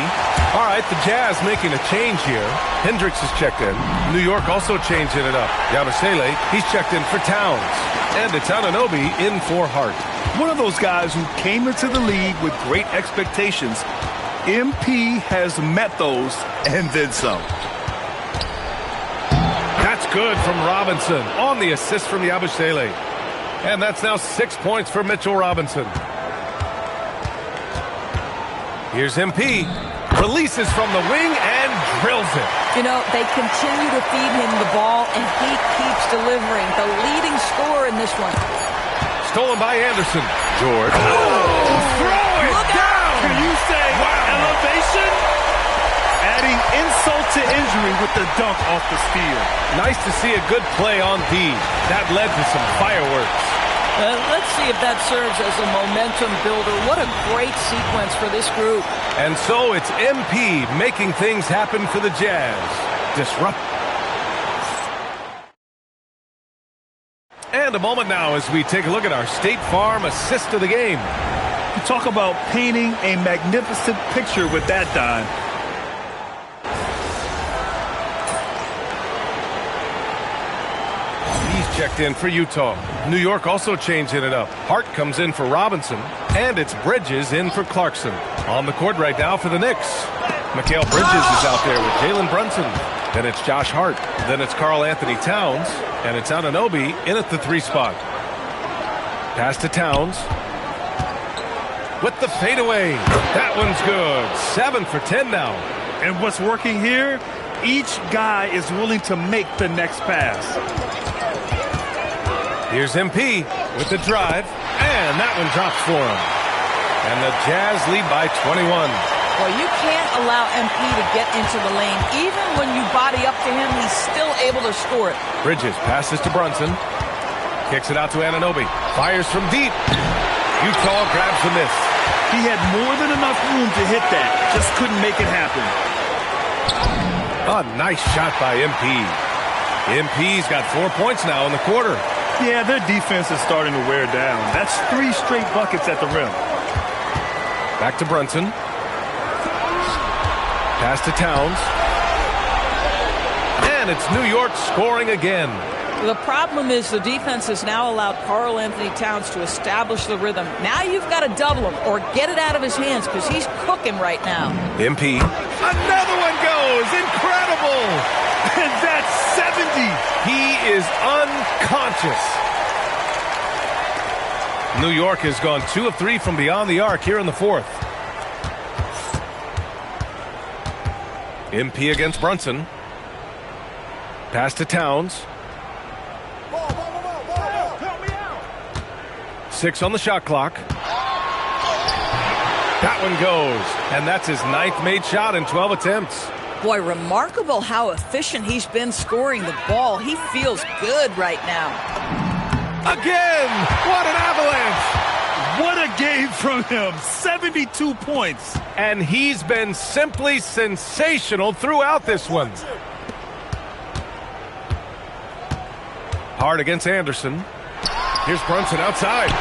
All right, the Jazz making a change here. Hendricks is checked in. New York also changing it up. Yabusele, he's checked in for Towns. And it's Anunoby in for Hart. One of those guys who came into the league with great expectations. MP has met those and then some. That's good from Robinson on the assist from Yabusele. And that's now 6 points for Mitchell Robinson. Here's MP. Releases from the wing and drills it. You know, they continue to feed him the ball, and he keeps delivering. The leading scorer in this one. Stolen by Anderson. George. Oh, throw it down. Can you say elevation? Adding insult to injury with the dunk off the steal. Nice to see a good play on D. That led to some fireworks. Let's see if that serves as a momentum builder. What a great sequence for this group. And so it's MP making things happen for the Jazz. Disrupt. And a moment now as we take a look at our State Farm assist of the game. You talk about painting a magnificent picture with that, Don. He's checked in for Utah. New York also changing it up. Hart comes in for Robinson, and it's Bridges in for Clarkson. On the court right now for the Knicks. Mikal Bridges is out there with Jalen Brunson. Then it's Josh Hart. Then it's Karl Anthony Towns. And it's Anunoby in at the 3 spot. Pass to Towns. With the fadeaway. That one's good. 7 for 10 now. And what's working here? Each guy is willing to make the next pass. Here's MP with the drive. And that one drops for him. And the Jazz lead by 21. Well, you can't allow MP to get into the lane. Even when you body up to him, he's still able to score it. Bridges passes to Brunson. Kicks it out to Anunoby. Fires from deep. Utah grabs the miss. He had more than enough room to hit that. Just couldn't make it happen. A nice shot by MP. MP's got 4 points now in the quarter. Yeah, their defense is starting to wear down. That's 3 straight buckets at the rim. Back to Brunson. Pass to Towns. And it's New York scoring again. The problem is the defense has now allowed Karl Anthony Towns to establish the rhythm. Now you've got to double him or get it out of his hands because he's cooking right now. MP. Another one goes. Incredible. And that's 70. He is unconscious. New York has gone 2 of 3 from beyond the arc here in the 4th. MP against Brunson. Pass to Towns. 6 on the shot clock. That one goes. And that's his 9th made shot in 12 attempts. Boy, remarkable how efficient he's been scoring the ball. He feels good right now. Again! What an avalanche! What a game from him. 72 points. And he's been simply sensational throughout this one. Hard against Anderson. Here's Brunson outside.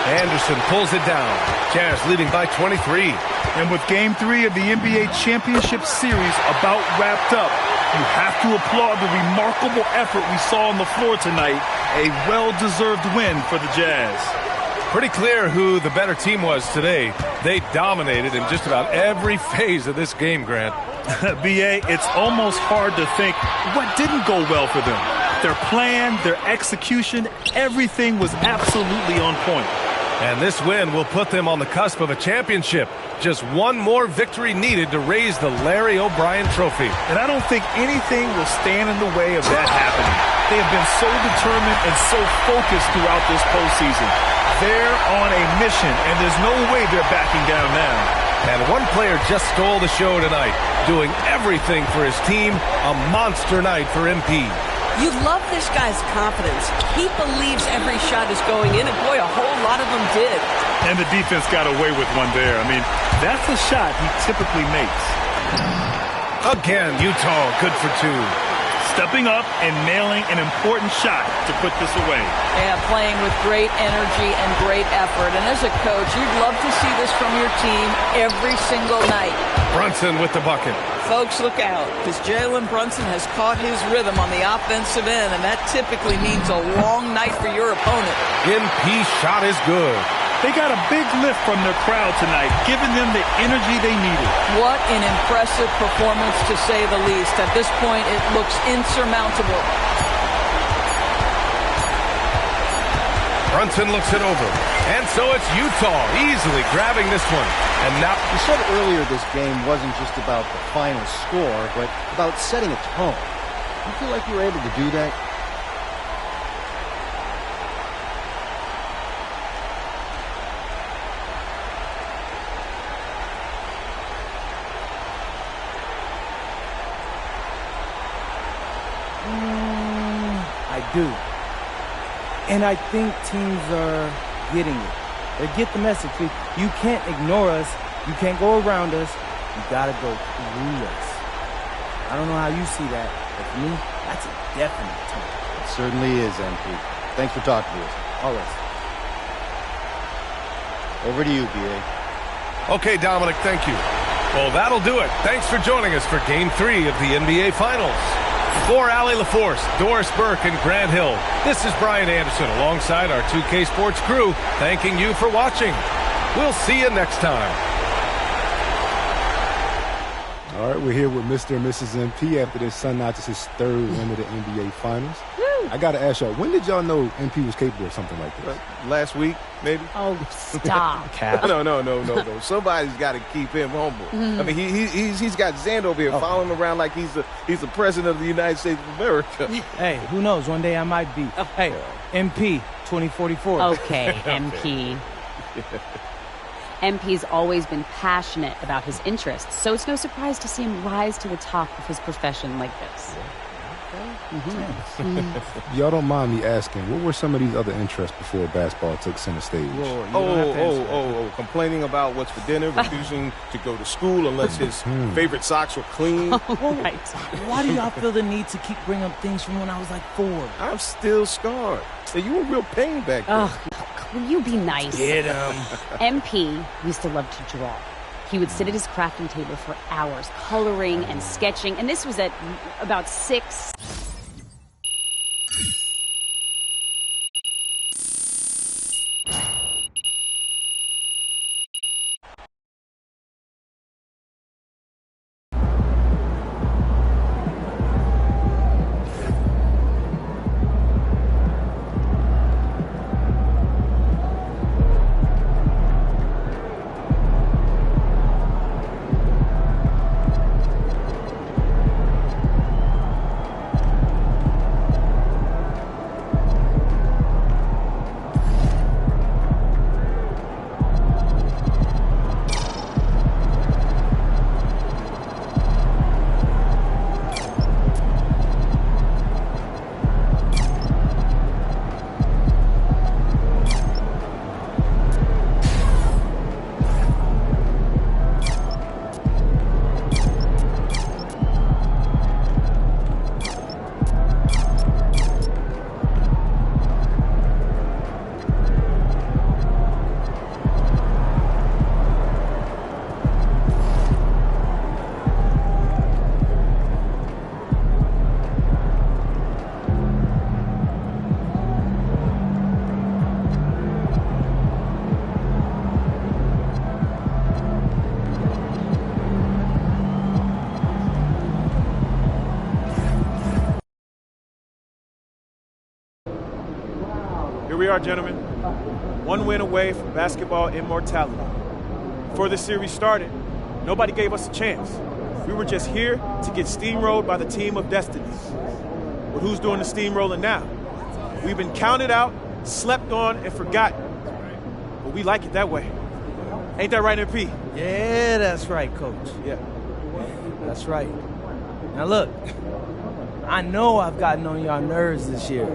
Anderson pulls it down. Jazz leading by 23. And with Game 3 of the NBA Championship Series about wrapped up, you have to applaud the remarkable effort we saw on the floor tonight. A well-deserved win for the Jazz. Pretty clear who the better team was today. They dominated in just about every phase of this game, Grant. B.A., it's almost hard to think what didn't go well for them. Their plan, their execution, everything was absolutely on point. And this win will put them on the cusp of a championship. Just one more victory needed to raise the Larry O'Brien Trophy. And I don't think anything will stand in the way of that happening. They have been so determined and so focused throughout this postseason. They're on a mission, and there's no way they're backing down now. And one player just stole the show tonight, doing everything for his team. A monster night for MP. You love this guy's confidence. He believes every shot is going in, and boy, a whole lot of them did. And the defense got away with one there. I mean, that's a shot he typically makes. Again, Utah, good for 2. Stepping up and nailing an important shot to put this away. Yeah, playing with great energy and great effort. And as a coach, you'd love to see this from your team every single night. Brunson with the bucket. Folks, look out, because Jalen Brunson has caught his rhythm on the offensive end, and that typically means a long night for your opponent. MP shot is good. They got a big lift from their crowd tonight, giving them the energy they needed. What an impressive performance, to say the least. At this point, it looks insurmountable. Brunson looks it over. And so it's Utah easily grabbing this one. And now, you said earlier this game wasn't just about the final score, but about setting a tone. You feel like you were able to do that? I do. And I think teams are getting it. They get the message. You can't ignore us. You can't go around us. You gotta go through us. I don't know how you see that, but for me, that's a definite turn. It certainly is, MP. Thanks for talking to us. Always. Over to you, B.A. Okay, Dominic, thank you. Well, that'll do it. Thanks for joining us for Game 3 of the NBA Finals. For Allie LaForce, Doris Burke, and Grant Hill, this is Brian Anderson alongside our 2K Sports crew, thanking you for watching. We'll see you next time. All right, we're here with Mr. and Mrs. MP after this son notches his third win of the NBA Finals. I got to ask y'all, when did y'all know MP was capable of something like this? Last week, maybe. Oh, stop. No. Somebody's got to keep him humble. I mean, he's got Xander over here following him around like he's the president of the United States of America. Hey, who knows? One day I might be. Hey, MP 2044. Okay, MP. MP's always been passionate about his interests, so it's no surprise to see him rise to the top of his profession like this. Y'all don't mind me asking, what were some of these other interests before basketball took center stage? Complaining about what's for dinner, refusing to go to school unless his favorite socks were clean. Right. Why do y'all feel the need to keep bringing up things from when I was like 4? I'm still scarred. Hey, you were real pain back then. Will you be nice? Get him. MP used to love to draw. He would sit at his crafting table for hours, coloring and sketching, and this was at about 6. Here we are, gentlemen. One win away from basketball immortality. Before this series started, nobody gave us a chance. We were just here to get steamrolled by the team of destiny. But who's doing the steamrolling now? We've been counted out, slept on, and forgotten. But we like it that way. Ain't that right, MP? Yeah, that's right, Coach. Yeah. That's right. Now look, I know I've gotten on y'all nerves this year,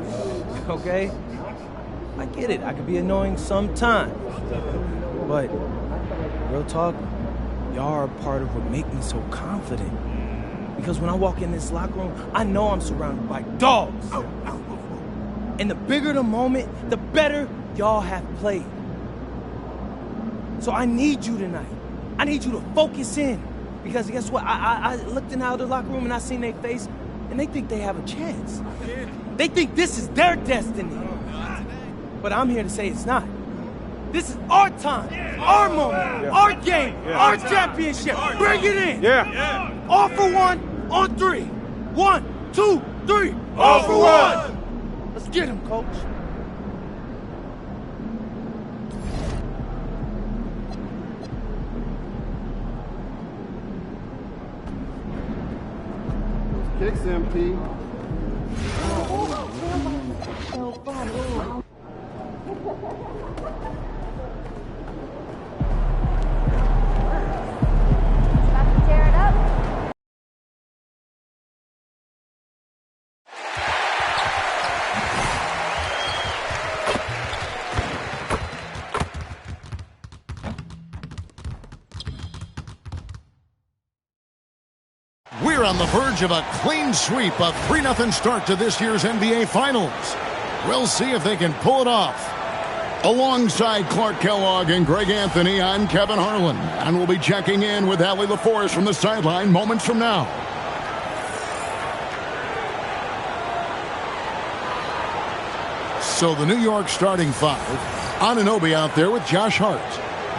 okay? I get it. I could be annoying sometimes. But real talk, y'all are a part of what make me so confident. Because when I walk in this locker room, I know I'm surrounded by dogs. And the bigger the moment, the better y'all have played. So I need you tonight. I need you to focus in. Because guess what? I looked in out of the locker room and I seen their face, and they think they have a chance. They think this is their destiny. But I'm here to say it's not. This is our time, our moment, our game, our championship. Bring it in. Yeah. All for one, on 3. 1, 2, 3. All for one. Let's get him, Coach. Kicks, MP. So funny. We're on the verge of a clean sweep, a 3-0 start to this year's NBA Finals. We'll see if they can pull it off. Alongside Clark Kellogg and Greg Anthony, I'm Kevin Harlan, and we'll be checking in with Allie LaForest from the sideline moments from now. So the New York starting 5, Anunoby out there with Josh Hart.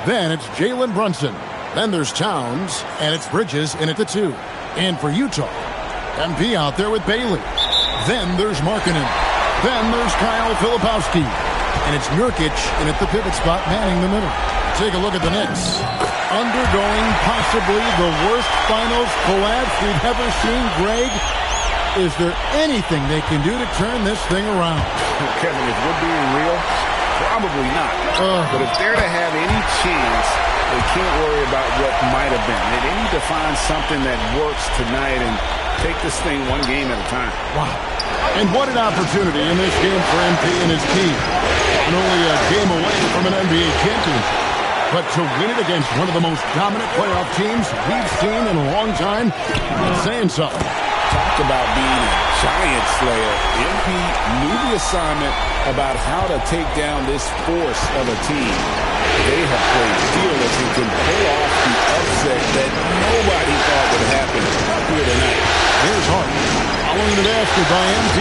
Then it's Jalen Brunson, Then there's Towns, and it's Bridges in at the 2. And for Utah, MP out there with Bailey. Then there's Markkanen. Then there's Kyle Filipowski. And it's Nurkic in at the pivot spot, manning the middle. Take a look at the Knicks. Undergoing possibly the worst finals collapse we've ever seen. Greg, is there anything they can do to turn this thing around? Kevin, if we're being real, probably not. But if they're to have any chance, they can't worry about what might have been. They need to find something that works tonight and take this thing one game at a time. Wow. And what an opportunity in this game for MP and his team. Not only a game away from an NBA championship, but to win it against one of the most dominant playoff teams we've seen in a long time, it's saying something. Talk about being a giant slayer. MP knew the assignment about how to take down this force of a team. They have played fearless and can pull off the upset that nobody thought would happen here tonight. Here's Hart, following the basket by MP.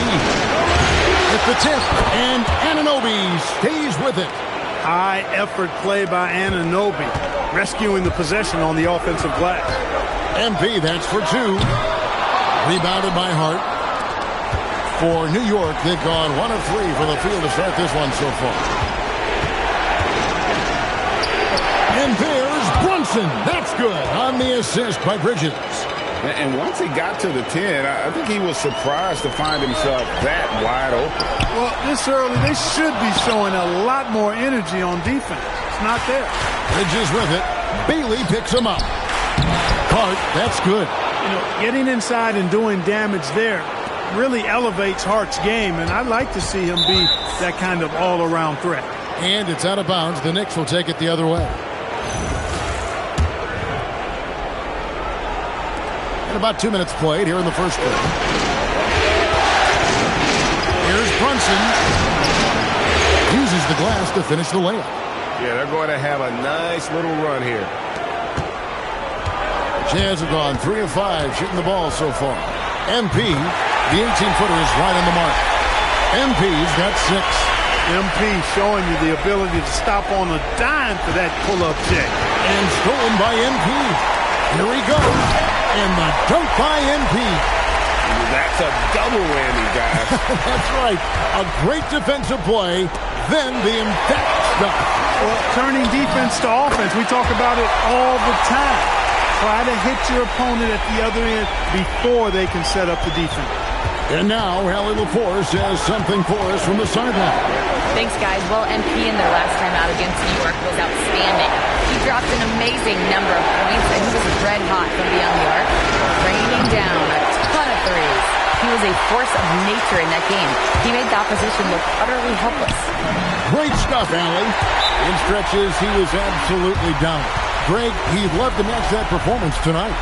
With the tip, and Anunoby stays with it. High effort play by Anunoby, rescuing the possession on the offensive glass. MP, that's for 2. Rebounded by Hart. For New York, they've gone 1 of 3 for the field to start this one so far. And there's Brunson. That's good on the assist by Bridges. And once he got to the 10, I think he was surprised to find himself that wide open. Well, this early, they should be showing a lot more energy on defense. It's not there. Bridges with it. Bailey picks him up. Hart, that's good. You know, getting inside and doing damage there really elevates Hart's game, and I'd like to see him be that kind of all-around threat. And it's out of bounds. The Knicks will take it the other way. And about 2 minutes played here in the first quarter. Here's Brunson. Uses the glass to finish the layup. Yeah, they're going to have a nice little run here. Jazz have gone 3 of 5 shooting the ball so far. MP, the 18-footer, is right on the mark. MP's got 6. MP showing you the ability to stop on a dime for that pull-up check. And stolen by MP. Here he goes. And the dunk by MP. That's a double whammy, guys. That's right. A great defensive play. Then the emphatic stuff. Well, turning defense to offense. We talk about it all the time. Try to hit your opponent at the other end before they can set up the defense. And now, Hallie LaForce has something for us from the sideline. Thanks, guys. Well, MP in their last time out against New York was outstanding. He dropped an amazing number of points, and he was red hot from beyond the arc, raining down a ton of threes. He was a force of nature in that game. He made the opposition look utterly helpless. Great stuff, Hallie. In stretches, he was absolutely down. Greg, he'd love to match that performance tonight.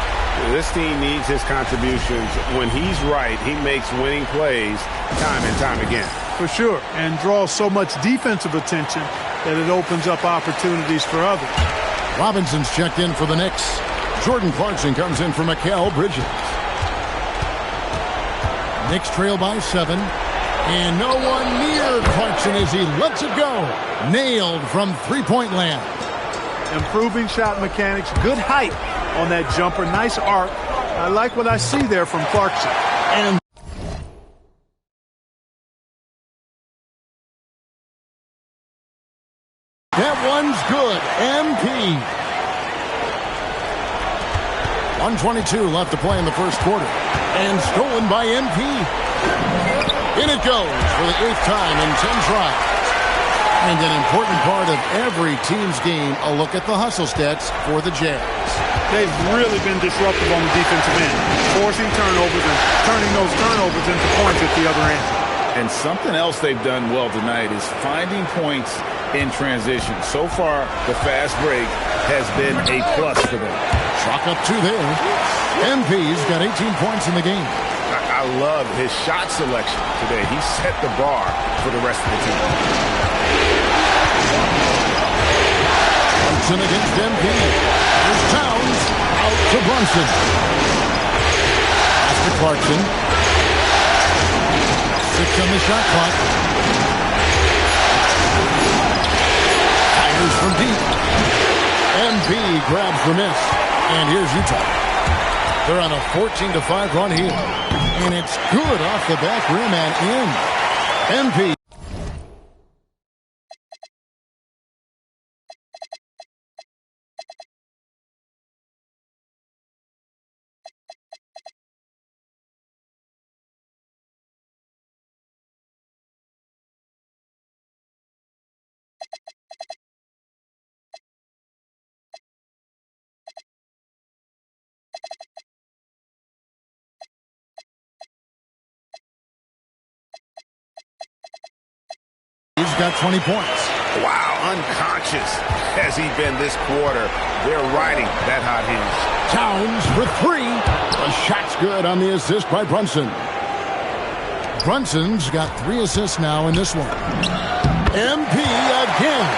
This team needs his contributions. When he's right, he makes winning plays time and time again. For sure, and draws so much defensive attention that it opens up opportunities for others. Robinson's checked in for the Knicks. Jordan Clarkson comes in for Mikal Bridges. Knicks trail by 7. And no one near Clarkson as he lets it go. Nailed from three-point land. Improving shot mechanics, good height on that jumper, nice arc. I like what I see there from Clarkson. And that one's good. MP. 1:22 left to play in the first quarter. And stolen by MP. In it goes for the 8th time in 10 tries. And an important part of every team's game, a look at the hustle stats for the Jazz. They've really been disruptive on the defensive end, forcing turnovers and turning those turnovers into points at the other end. And something else they've done well tonight is finding points in transition. So far, the fast break has been a plus for them. Chalk up 2 there. MP's got 18 points in the game. I love his shot selection today. He set the bar for the rest of the team. Brunson against MP. Here's Towns out to Brunson. Pass to Clarkson. 6 on the shot clock. Tigers from deep. And MP grabs the miss. And here's Utah. They're on a 14-5 run here. And it's good off the back rim and in. MP. He's got 20 points. Wow, unconscious has he been this quarter. They're riding that hot hinge. Towns for three. The shot's good on the assist by Brunson. Brunson's got 3 assists now in this one. MP again.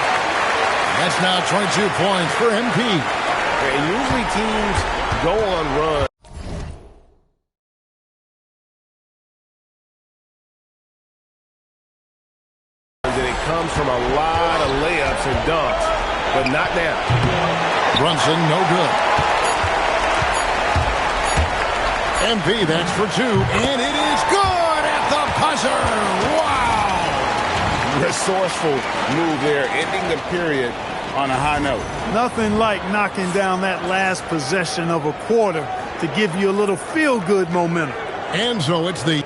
That's now 22 points for MP. And usually teams go on runs. Comes from a lot of layups and dunks, but not now. Brunson, no good. MP, that's for 2, and it is good at the buzzer. Wow! Resourceful move there, ending the period on a high note. Nothing like knocking down that last possession of a quarter to give you a little feel-good momentum. And so it's the...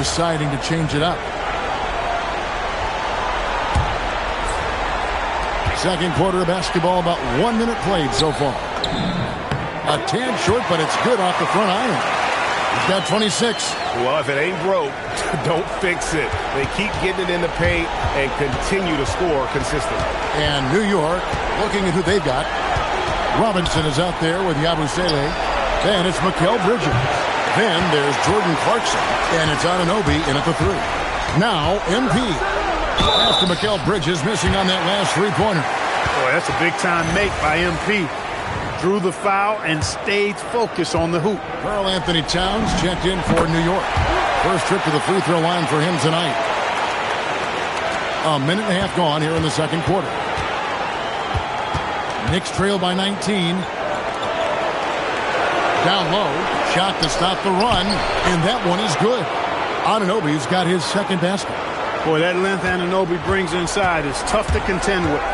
deciding to change it up. Second quarter of basketball, about 1 minute played so far. A tad short, but it's good off the front iron. He's got 26. Well, if it ain't broke, don't fix it. They keep getting it in the paint and continue to score consistently. And New York, looking at who they've got. Robinson is out there with Yabusele. Then it's Mikal Bridges. Then there's Jordan Clarkson, and it's Anunoby in at the 3. Now, MP. After Mikal Bridges missing on that last three-pointer. Boy, that's a big-time make by MP. Drew the foul and stayed focused on the hoop. Karl Anthony Towns checked in for New York. First trip to the free throw line for him tonight. A minute and a half gone here in the second quarter. Knicks trail by 19. Down low, shot to stop the run, and that one is good. Anunoby's got his second basket. Boy, that length Anunoby brings inside is tough to contend with.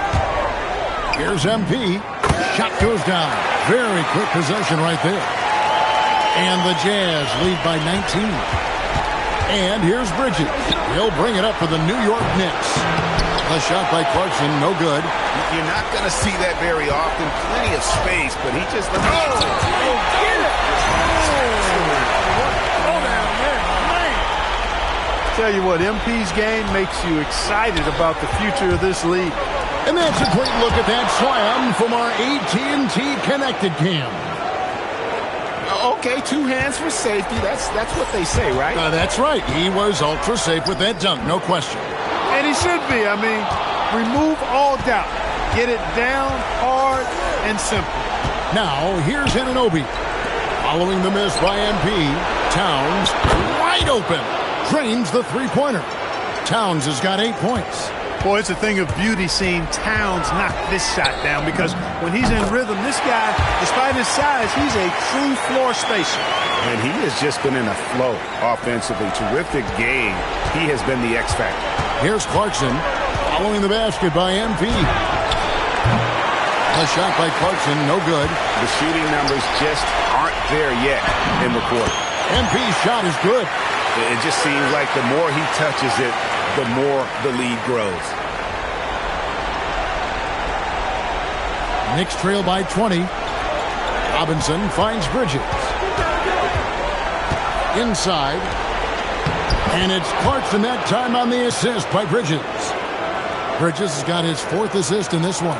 Here's MP. Shot goes down. Very quick possession right there. And the Jazz lead by 19. And here's Bridges. He'll bring it up for the New York Knicks. A shot by Clarkson, no good. You're not going to see that very often. Plenty of space, but he just... Oh, get it! Oh, down there, man. Tell you what, MP's game makes you excited about the future of this league. And that's a great look at that slam from our AT&T Connected Cam. Okay, 2 hands for safety. That's what they say, right? That's right. He was ultra safe with that dunk, no question. And he should be. I mean, remove all doubt. Get it down, hard, and simple. Now, here's Anunoby. Following the miss by MP, Towns, wide open, drains the three-pointer. Towns has got 8 points. Boy, it's a thing of beauty seeing Towns knock this shot down because when he's in rhythm, this guy, despite his size, he's a true floor spacer. And he has just been in a flow offensively. Terrific game. He has been the X factor. Here's Clarkson following the basket by MP. A shot by Clarkson, no good. The shooting numbers just aren't there yet in the quarter. MP's shot is good. It just seems like the more he touches it, the more the lead grows. Knicks trail by 20. Robinson finds Bridges. Inside. And it's Clarkson that time on the assist by Bridges. Bridges has got his 4th assist in this one.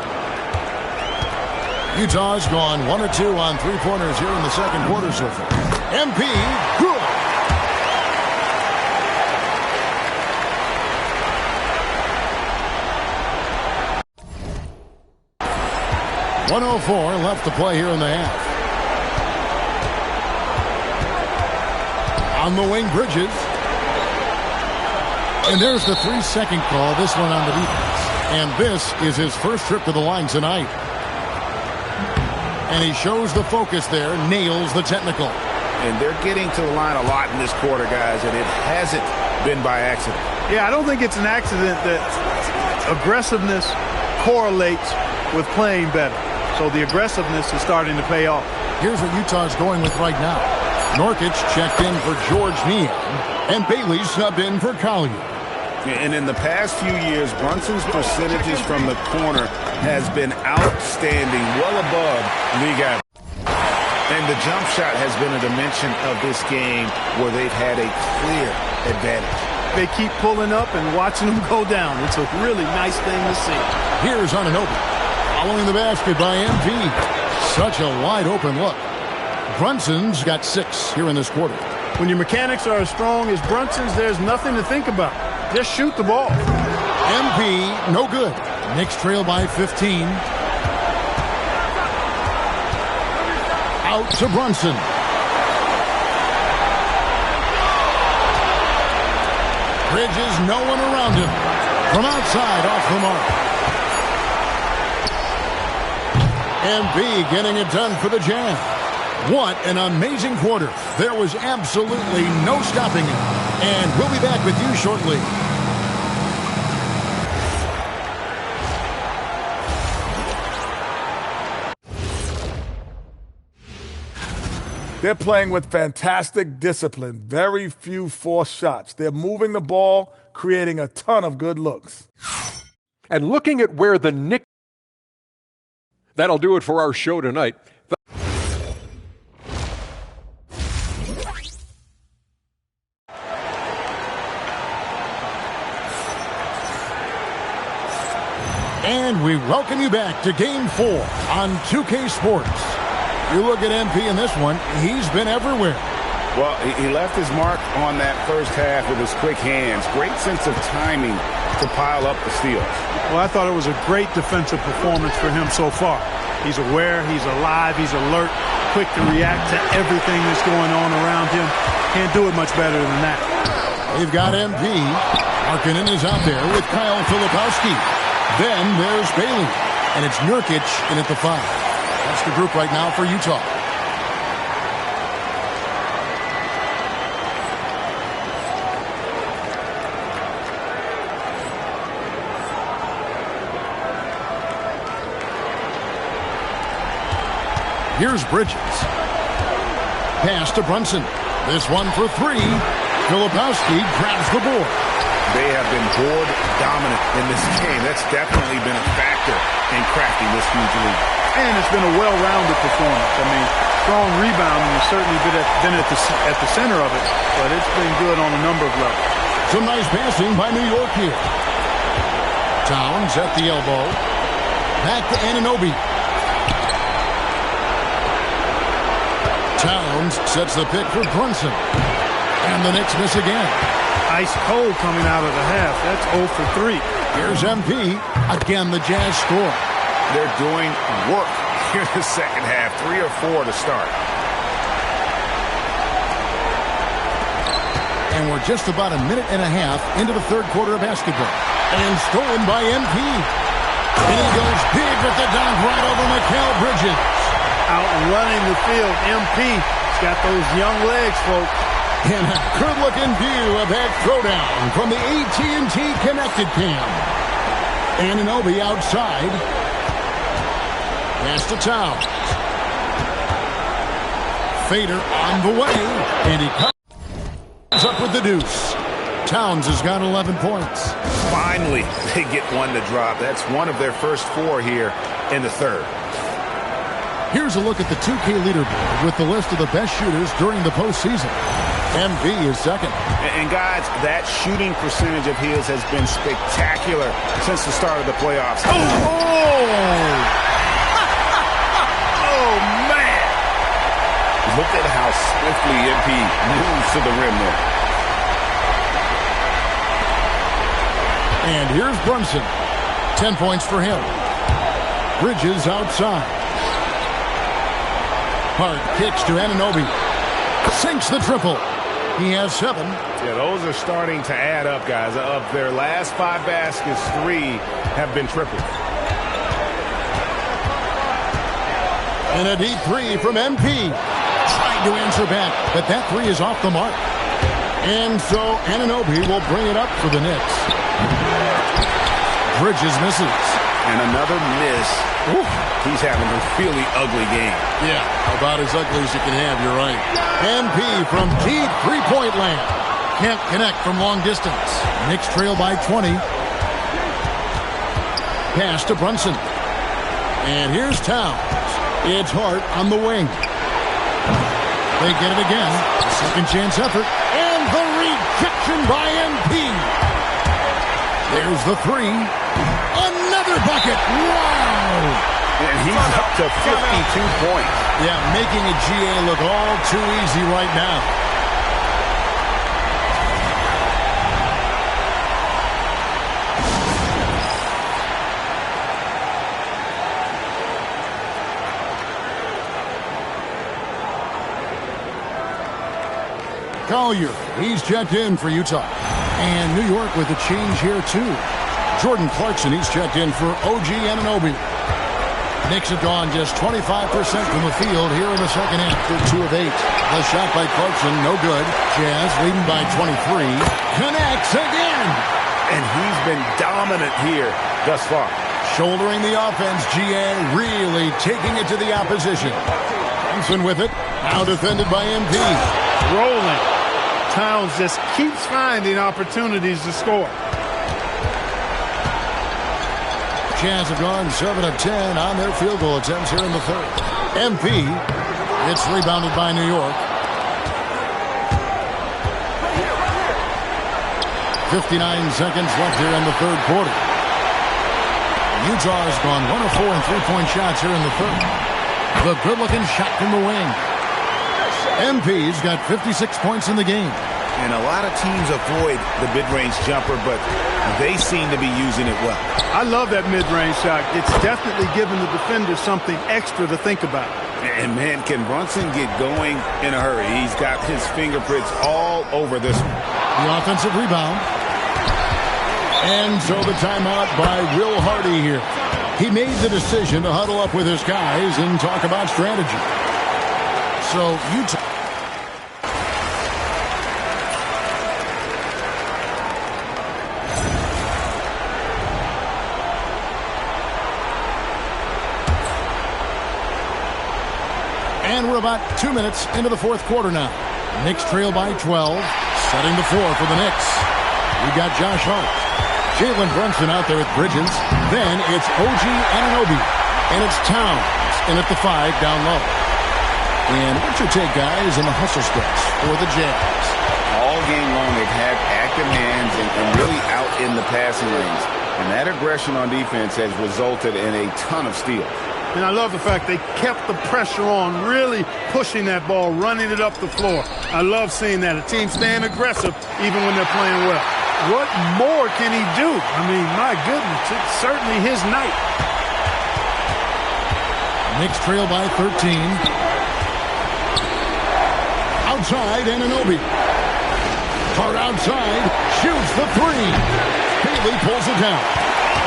Utah's gone 1 or 2 on three-pointers here in the second quarter so far. MP, good. .104 left to play here in the half. On the wing, Bridges. And there's the 3-second call, this one on the defense. And this is his first trip to the line tonight. And he shows the focus there, nails the technical. And they're getting to the line a lot in this quarter, guys, and it hasn't been by accident. Yeah, I don't think it's an accident that aggressiveness correlates with playing better. So the aggressiveness is starting to pay off. Here's what Utah's going with right now. Nurkic checked in for George Niang, and Bailey subbed in for Collier. And in the past few years, Brunson's percentages from the corner has been outstanding, well above league average. And the jump shot has been a dimension of this game where they've had a clear advantage. They keep pulling up and watching them go down. It's a really nice thing to see. Here's Anunoby, following the basket by MP. Such a wide open look. Brunson's got 6 here in this quarter. When your mechanics are as strong as Brunson's, there's nothing to think about. Just shoot the ball. MP, no good. Knicks trail by 15. Out to Brunson. Bridges, no one around him. From outside, off the mark. MP getting it done for the Jam. What an amazing quarter. There was absolutely no stopping it. And we'll be back with you shortly. They're playing with fantastic discipline. Very few forced shots. They're moving the ball, creating a ton of good looks. And looking at where the Knicks... That'll do it for our show tonight. And we welcome you back to Game 4 on 2K Sports. You look at MP in this one, he's been everywhere. Well, he left his mark on that first half with his quick hands. Great sense of timing to pile up the steals. Well, I thought it was a great defensive performance for him so far. He's aware, he's alive, he's alert, quick to react to everything that's going on around him. Can't do it much better than that. They've got MP. Markkanen is out there with Kyle Filipowski. Then there's Bailey. And it's Nurkic in at the 5. That's the group right now for Utah. Here's Bridges. Pass to Brunson. This one for 3. Filipowski grabs the board. They have been board dominant in this game. That's definitely been a factor in crafting this huge lead. And it's been a well-rounded performance. I mean, strong rebounding has certainly been at the center of it, but it's been good on a number of levels. Some nice passing by New York here. Towns at the elbow. Back to Anunoby. Towns sets the pick for Brunson. And the Knicks miss again. Ice cold coming out of the half. That's 0 for 3. Here's MP. Again, the Jazz score. They're doing work here in the second half. 3 or 4 to start. And we're just about a minute and a half into the third quarter of basketball. And stolen by MP. And he goes big with the dunk right over Mikal Bridges. Out running the field. MP's got those young legs, folks. And a good-looking view of that throwdown from the AT&T Connected Cam. Anunoby outside. Pass to Towns. Fader on the way. And he comes up with the deuce. Towns has got 11 points. Finally, they get one to drop. That's one of their first 4 here in the third. Here's a look at the 2K leaderboard with the list of the best shooters during the postseason. MB is second. And guys, that shooting percentage of his has been spectacular since the start of the playoffs. Oh, man. Look at how swiftly MP moves to the rim there. And here's Brunson. 10 points for him. Bridges outside. Hart kicks to Anunoby. Sinks the triple. He has 7. Yeah, those are starting to add up, guys. Of their last 5 baskets, 3 have been triples. And a deep 3 from MP. Trying to answer back, but that 3 is off the mark. And so Anunoby will bring it up for the Knicks. Bridges misses. And another miss. Ooh. He's having a really ugly game. Yeah, about as ugly as you can have, you're right. MP from deep three-point land. Can't connect from long distance. Knicks trail by 20. Pass to Brunson. And here's Towns. It's Hart on the wing. They get it again. Second chance effort. And the rejection by MP. There's the 3. Another bucket. Wow. And he's up to 52 points. Yeah, making a GA look all too easy right now. Collier, he's checked in for Utah. And New York with a change here, too. Jordan Clarkson, he's checked in for OG Anunoby. Knicks have gone just 25% from the field here in the second half. They're 2 of 8. The shot by Clarkson, no good. Jazz leading by 23. Connects again. And he's been dominant here thus far. Shouldering the offense, GA really taking it to the opposition. Thompson with it. Now defended by MP. Rolling. Towns just keeps finding opportunities to score. Jazz have gone 7 of 10 on their field goal attempts here in the third. MP, it's rebounded by New York. 59 seconds left here in the third quarter. Utah has gone 1 of 4 in three-point shots here in the third. The good-looking shot from the wing. MP's got 56 points in the game. And a lot of teams avoid the mid-range jumper, but they seem to be using it well. I love that mid-range shot. It's definitely giving the defender something extra to think about. And, man, can Brunson get going in a hurry? He's got his fingerprints all over this one. The offensive rebound. And so the timeout by Will Hardy here. He made the decision to huddle up with his guys and talk about strategy. So Utah. And we're about 2 minutes into the fourth quarter now. Knicks trail by 12. Setting the floor for the Knicks. We've got Josh Hart. Jalen Brunson out there with Bridges. Then it's OG Anunoby. And it's Towns in at the 5 down low. And what's your take, guys, in the hustle stretch for the Jazz? All game long, they've had active hands and really out in the passing lanes. And that aggression on defense has resulted in a ton of steals. And I love the fact they kept the pressure on, really pushing that ball, running it up the floor. I love seeing that. A team staying aggressive even when they're playing well. What more can he do? I mean, my goodness, it's certainly his night. Knicks trail by 13. Outside, Anunoby. Hard outside, shoots the 3. Bailey pulls it down.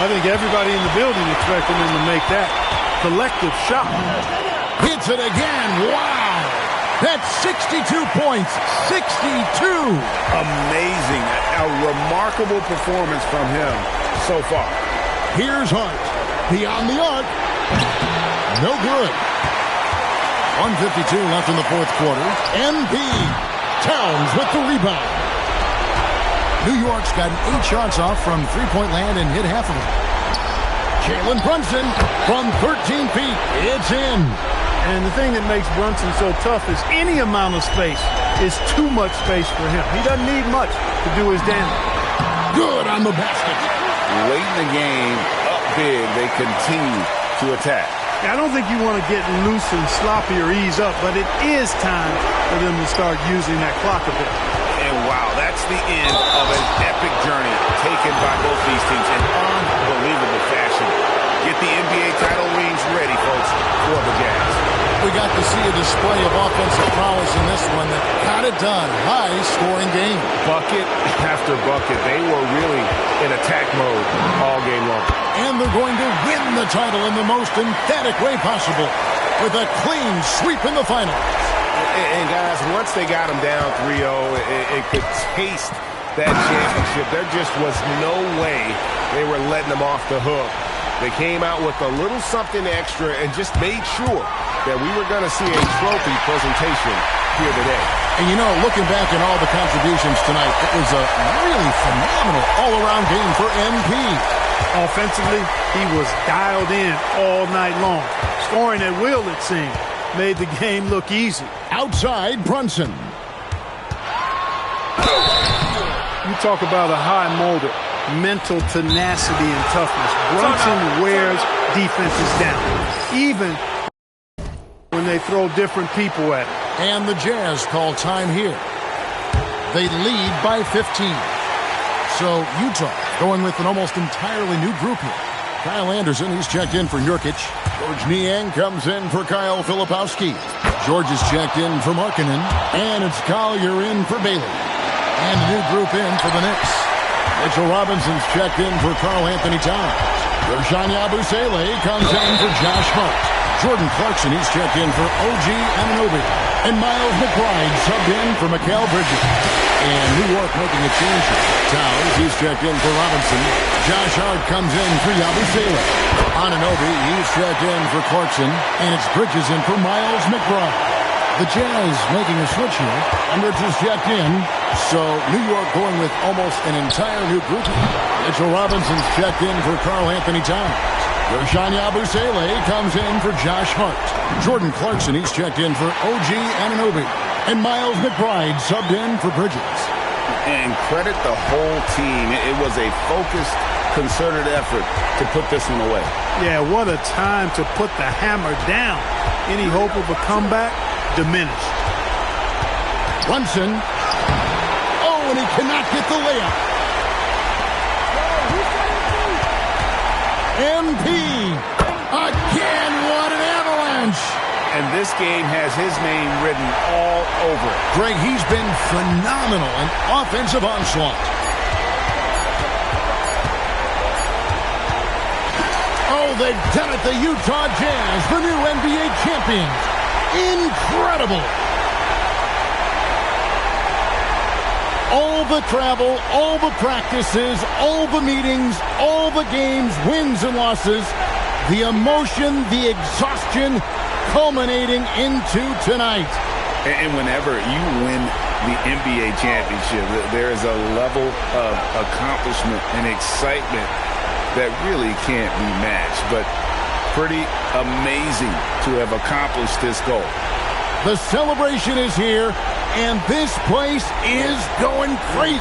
I think everybody in the building expected him to make that collective shot. Hits it again. Wow. That's 62 points. 62. Amazing. A remarkable performance from him so far. Here's Hart. Beyond the arc. No good. 1:52 left in the fourth quarter. MP. Towns with the rebound. New York's gotten 8 shots off from three-point land and hit half of them. Jalen Brunson from 13 feet. It's in. And the thing that makes Brunson so tough is any amount of space is too much space for him. He doesn't need much to do his damage. Good on the basket. Late in the game, up big, they continue to attack. I don't think you want to get loose and sloppy or ease up, but it is time for them to start using that clock a bit. And wow, that's the end of an epic journey taken by both these teams in unbelievable fashion. Get the NBA title rings ready, folks, for the Jazz. We got to see a display of offensive prowess in this one that got it done. High-scoring game. Bucket after bucket. They were really in attack mode all game long. And they're going to win the title in the most emphatic way possible with a clean sweep in the finals. And guys, once they got them down 3-0, it could taste that championship. There just was no way they were letting them off the hook. They came out with a little something extra and just made sure that we were going to see a trophy presentation here today. And you know, looking back at all the contributions tonight, it was a really phenomenal all-around game for MP. Offensively, he was dialed in all night long. Scoring at will, it seemed, made the game look easy. Outside, Brunson. You talk about a high motor, mental tenacity and toughness. Brunson wears defenses down, even when they throw different people at him. And the Jazz call time here. They lead by 15. So Utah going with an almost entirely new group here. Kyle Anderson, he's checked in for Nurkic. George Niang comes in for Kyle Filipowski. George is checked in for Markkanen. And it's Collier in for Bailey. And a new group in for the Knicks. Mitchell Robinson's checked in for Karl Anthony Towns. Ersan Yabusele comes in for Josh Hart. Jordan Clarkson, he's checked in for OG Anunoby. And Miles McBride subbed in for Mikal Bridges. And New York making a change here. Towns, he's checked in for Robinson. Josh Hart comes in for Yabusele. Anunoby, he's checked in for Clarkson. And it's Bridges in for Miles McBride. The Jazz making a switch here. Hendricks is checked in. So New York going with almost an entire new group. Mitchell Robinson's checked in for Karl Anthony Towns. Ersan Yabusele comes in for Josh Hart. Jordan Clarkson, he's checked in for OG Anunoby. And Miles McBride subbed in for Bridges. And credit the whole team. It was a focused, concerted effort to put this one away. Yeah, what a time to put the hammer down. Any hope of a comeback diminished. Brunson. Oh, and he cannot get the layup. MP. Again, what an avalanche. And this game has his name written all over it. Greg, he's been phenomenal in offensive onslaught. Oh, they've done it, the Utah Jazz, the new NBA champions. Incredible. All the travel, all the practices, all the meetings, all the games, wins and losses, the emotion, the exhaustion, culminating into tonight. And whenever you win the NBA championship, there is a level of accomplishment and excitement that really can't be matched. But pretty amazing to have accomplished this goal. The celebration is here, and this place is going crazy.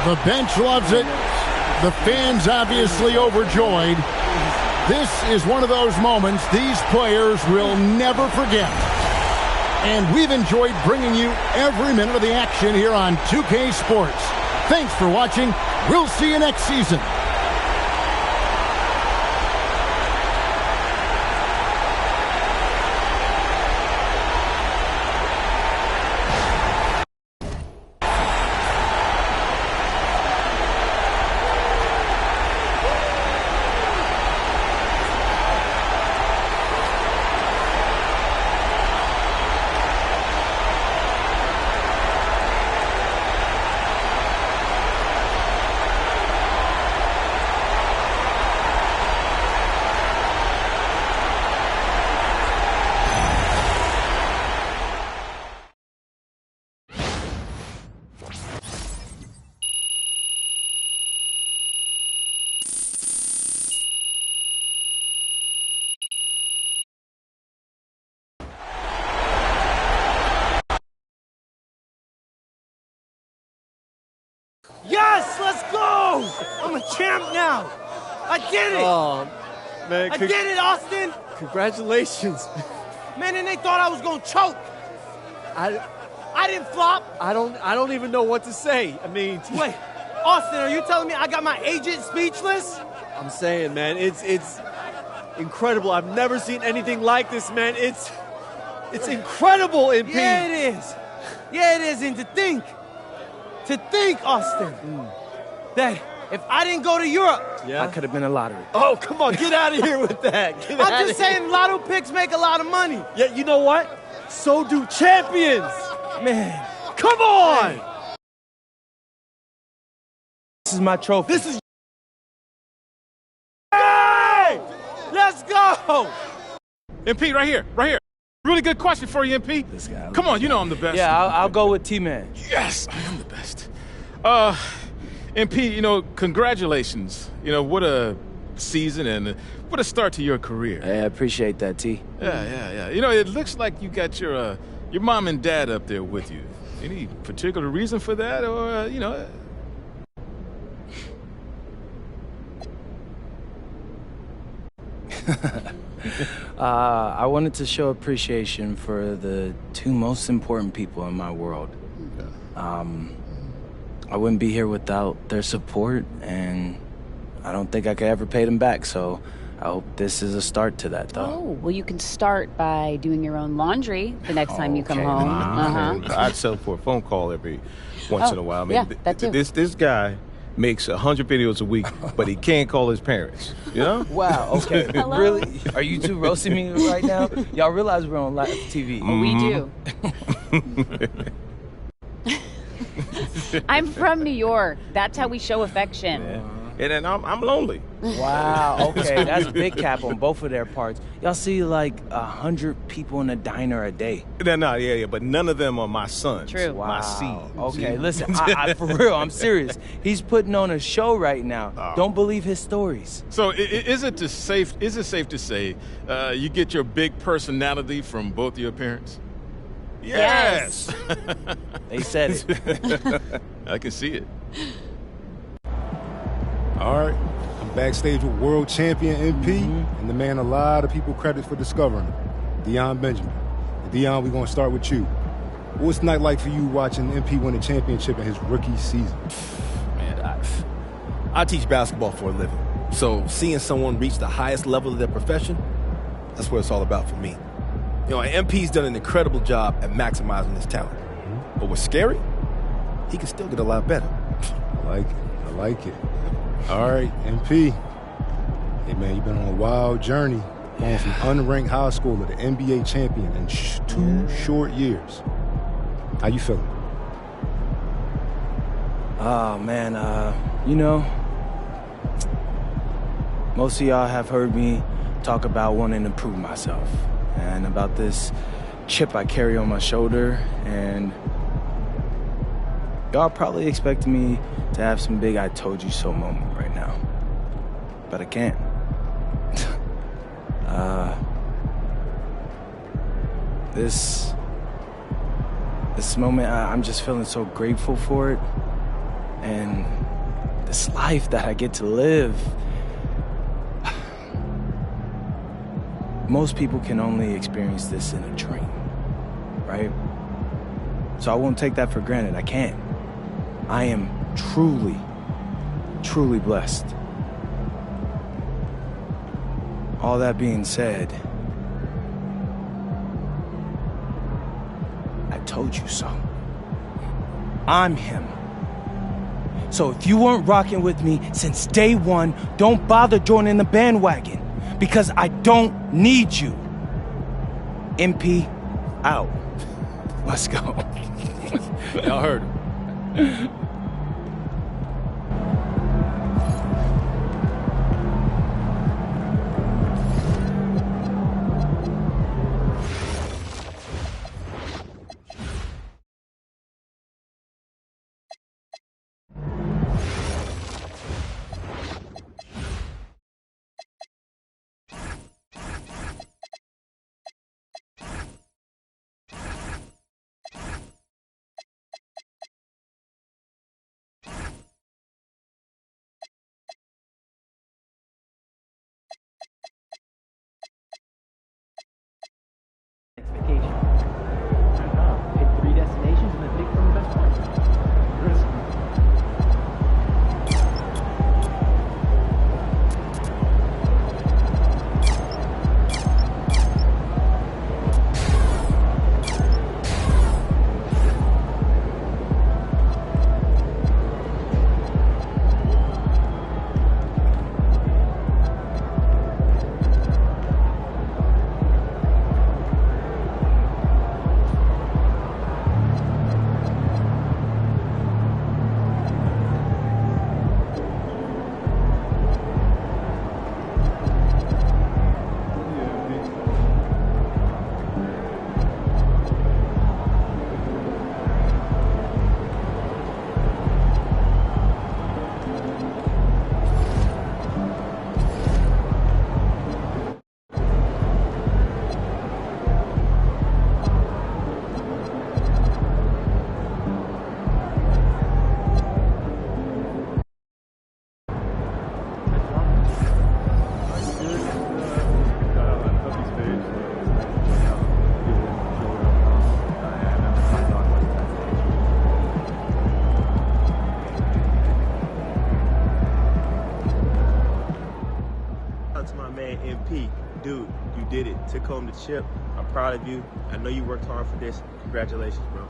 The bench loves it. The fans obviously overjoyed. This is one of those moments these players will never forget. And we've enjoyed bringing you every minute of the action here on 2K Sports. Thanks for watching. We'll see you next season. Yes, let's go! I'm a champ now. I did it. Oh, man. I did it, Austin. Congratulations. Man, and they thought I was going to choke. I didn't flop. I don't even know what to say. I mean, wait, Austin, are you telling me I got my agent speechless? I'm saying, man, it's incredible. I've never seen anything like this, man. It's incredible, MP. Yeah, it is. Yeah, it is. And to think, Austin, that if I didn't go to Europe, I could have been a lottery. Oh, come on, get out of here with that. I'm just saying lotto picks make a lot of money. Yeah, you know what? So do champions. Man, come on. Hey. This is my trophy. This is. Hey! Let's go. MP, right here. Really good question for you, MP. This guy. Come on, you know I'm the best. Yeah, I'll go with T-Man. Yes, I am the best. MP, congratulations. What a season and what a start to your career. Hey, I appreciate that, T. Yeah. It looks like you got your mom and dad up there with you. Any particular reason for that, or I wanted to show appreciation for the two most important people in my world. I wouldn't be here without their support, and I don't think I could ever pay them back, so I hope this is a start to that, though. Oh, well, you can start by doing your own laundry the next time you come home. I'd settle for a phone call every once in a while. I mean, yeah, that too. This guy makes 100 videos a week, but he can't call his parents. You know? Wow, okay. Really? Are you two roasting me right now? Y'all realize we're on live TV. Oh, we do. I'm from New York. That's how we show affection. Yeah. And then I'm lonely. Wow, okay. That's big cap on both of their parts. Y'all see like 100 people in a diner a day. Yeah, but none of them are my sons. True. Wow. My seed. Okay, listen, I for real, I'm serious. He's putting on a show right now. Don't believe his stories. So is it safe to say you get your big personality from both your parents? Yes. They said it. I can see it. All right, I'm backstage with world champion MP, and the man a lot of people credit for discovering him, Deion Benjamin. And Deion, we're going to start with you. What's the night like for you watching MP win the championship in his rookie season? Man, I teach basketball for a living, so seeing someone reach the highest level of their profession, that's what it's all about for me. MP's done an incredible job at maximizing his talent. But what's scary, he can still get a lot better. I like it. All right, MP. Hey, man, you've been on a wild journey, going from unranked high school to the NBA champion in 2 short years. How you feeling? Oh, man, most of y'all have heard me talk about wanting to prove myself and about this chip I carry on my shoulder, and y'all probably expect me to have some big I told you so moment right now. But I can't. This moment, I'm just feeling so grateful for it. And this life that I get to live. Most people can only experience this in a dream, right? So I won't take that for granted. I can't. I am truly, truly blessed. All that being said, I told you so. I'm him. So if you weren't rocking with me since day one, don't bother joining the bandwagon, because I don't need you. MP, out. Let's go. Y'all heard him. took home the chip. I'm proud of you. I know you worked hard for this. Congratulations, bro.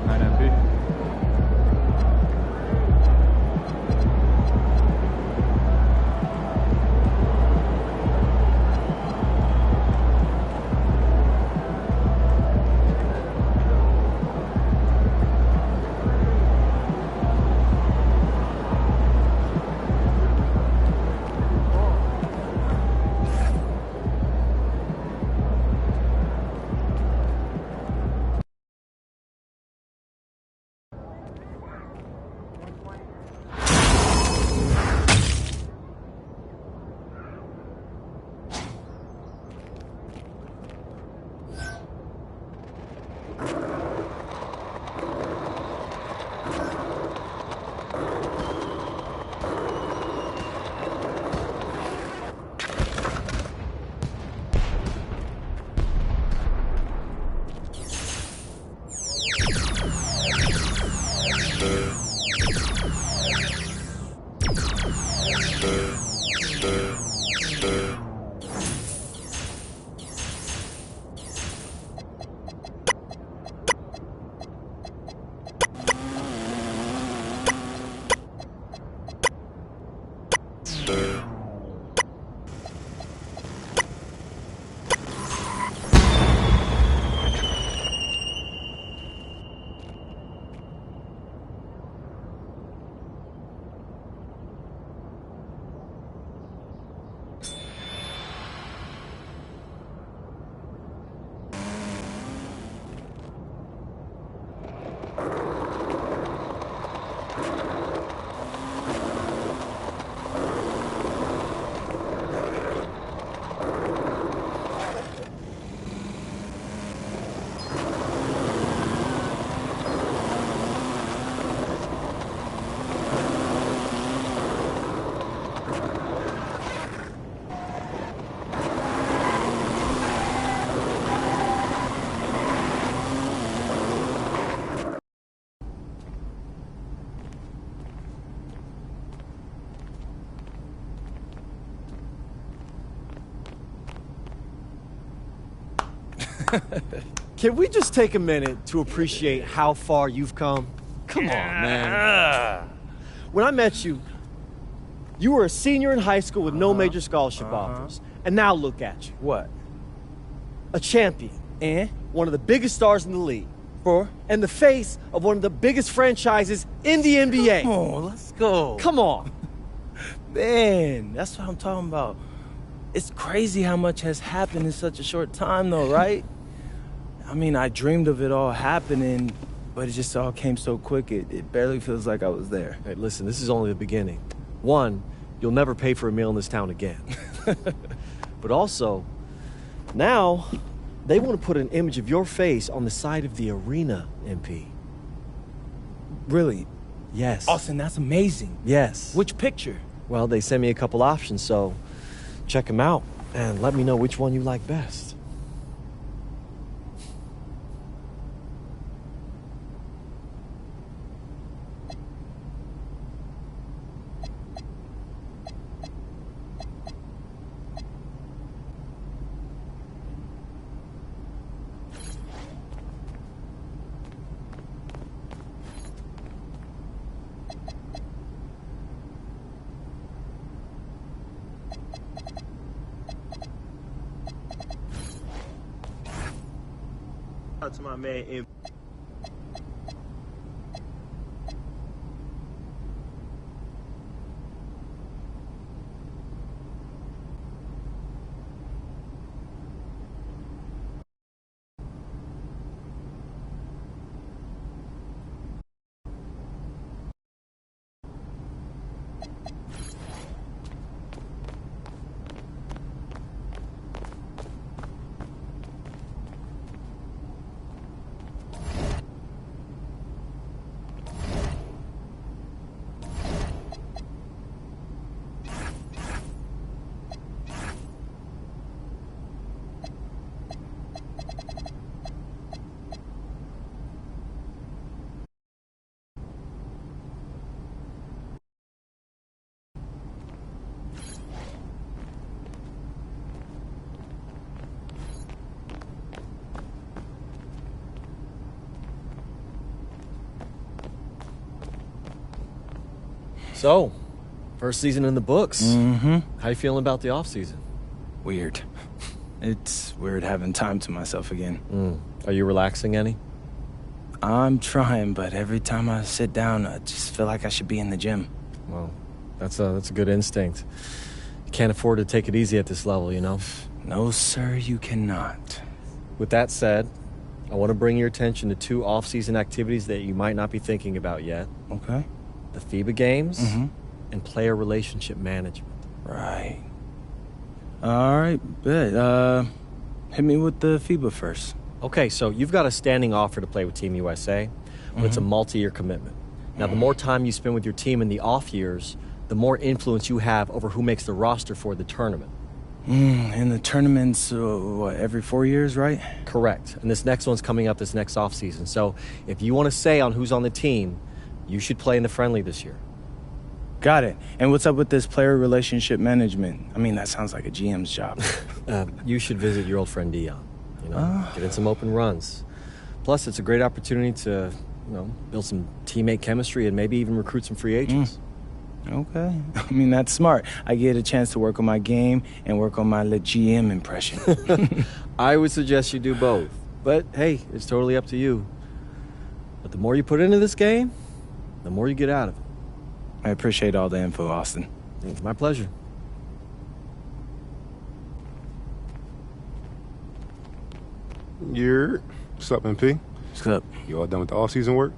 Night, MP. Can we just take a minute to appreciate how far you've come? Come on, man. When I met you, you were a senior in high school with no major scholarship offers. And now look at you. What? A champion. And? One of the biggest stars in the league. And the face of one of the biggest franchises in the NBA. Come on, let's go. Come on. Man, that's what I'm talking about. It's crazy how much has happened in such a short time, though, right? I mean, I dreamed of it all happening, but it just all came so quick, it barely feels like I was there. Hey, listen, this is only the beginning. One, you'll never pay for a meal in this town again. But also, now, they want to put an image of your face on the side of the arena, MP. Really? Yes. Austin, that's amazing. Yes. Which picture? Well, they sent me a couple options, so check them out and let me know which one you like best. Out to my man. So, first season in the books. Mm-hmm. How you feeling about the offseason? Weird. It's weird having time to myself again. Are you relaxing any? I'm trying, but every time I sit down, I just feel like I should be in the gym. Well, that's a good instinct. You can't afford to take it easy at this level, you know? No, sir, you cannot. With that said, I want to bring your attention to 2 off-season activities that you might not be thinking about yet. Okay. The FIBA games and player relationship management. Right. All right, bet. Hit me with the FIBA first. Okay, so you've got a standing offer to play with Team USA, but it's a multi-year commitment. Now, the more time you spend with your team in the off years, the more influence you have over who makes the roster for the tournament. And the tournament's, every 4 years, right? Correct. And this next one's coming up this next offseason. So if you want to say on who's on the team, you should play in the friendly this year. Got it. And what's up with this player relationship management? I mean, that sounds like a GM's job. You should visit your old friend Dion. You know, get in some open runs. Plus, it's a great opportunity to, build some teammate chemistry and maybe even recruit some free agents. Okay. I mean, that's smart. I get a chance to work on my game and work on my GM impression. I would suggest you do both. But, hey, it's totally up to you. But the more you put into this game, the more you get out of it. I appreciate all the info, Austin. It's my pleasure. What's up, MP? What's up? You all done with the off-season work?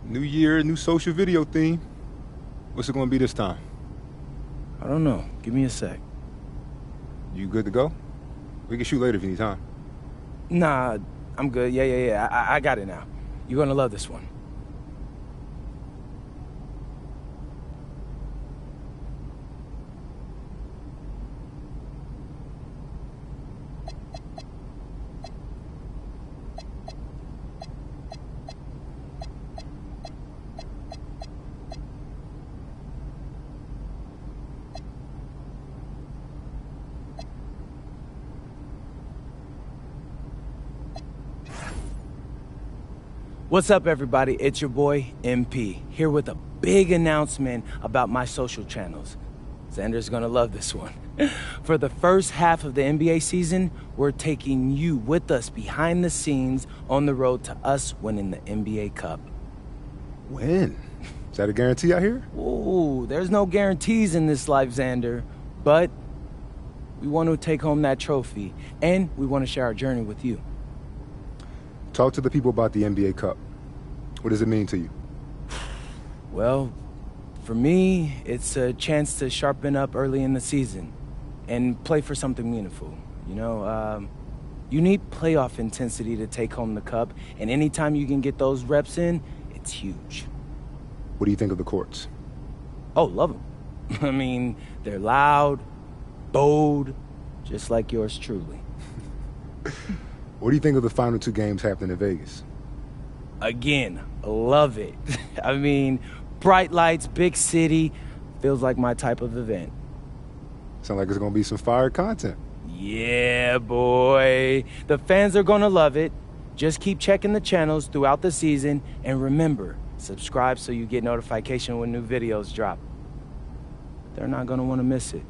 New year, new social video theme. What's it gonna be this time? I don't know. Give me a sec. You good to go? We can shoot later if you need time. Nah, I'm good. Yeah. I got it now. You're gonna love this one. What's up, everybody? It's your boy, MP, here with a big announcement about my social channels. Xander's gonna love this one. For the first half of the NBA season, we're taking you with us behind the scenes on the road to us winning the NBA Cup. When? Is that a guarantee out here? Ooh, there's no guarantees in this life, Xander, but we want to take home that trophy, and we want to share our journey with you. Talk to the people about the NBA Cup. What does it mean to you? Well, for me, it's a chance to sharpen up early in the season and play for something meaningful. You need playoff intensity to take home the cup, and anytime you can get those reps in, it's huge. What do you think of the courts? Oh, love them. I mean, they're loud, bold, just like yours truly. What do you think of the final 2 games happening in Vegas? Again, love it. I mean, bright lights, big city, feels like my type of event. Sounds like it's going to be some fire content. Yeah, boy. The fans are going to love it. Just keep checking the channels throughout the season, and remember, subscribe so you get notification when new videos drop. They're not going to want to miss it.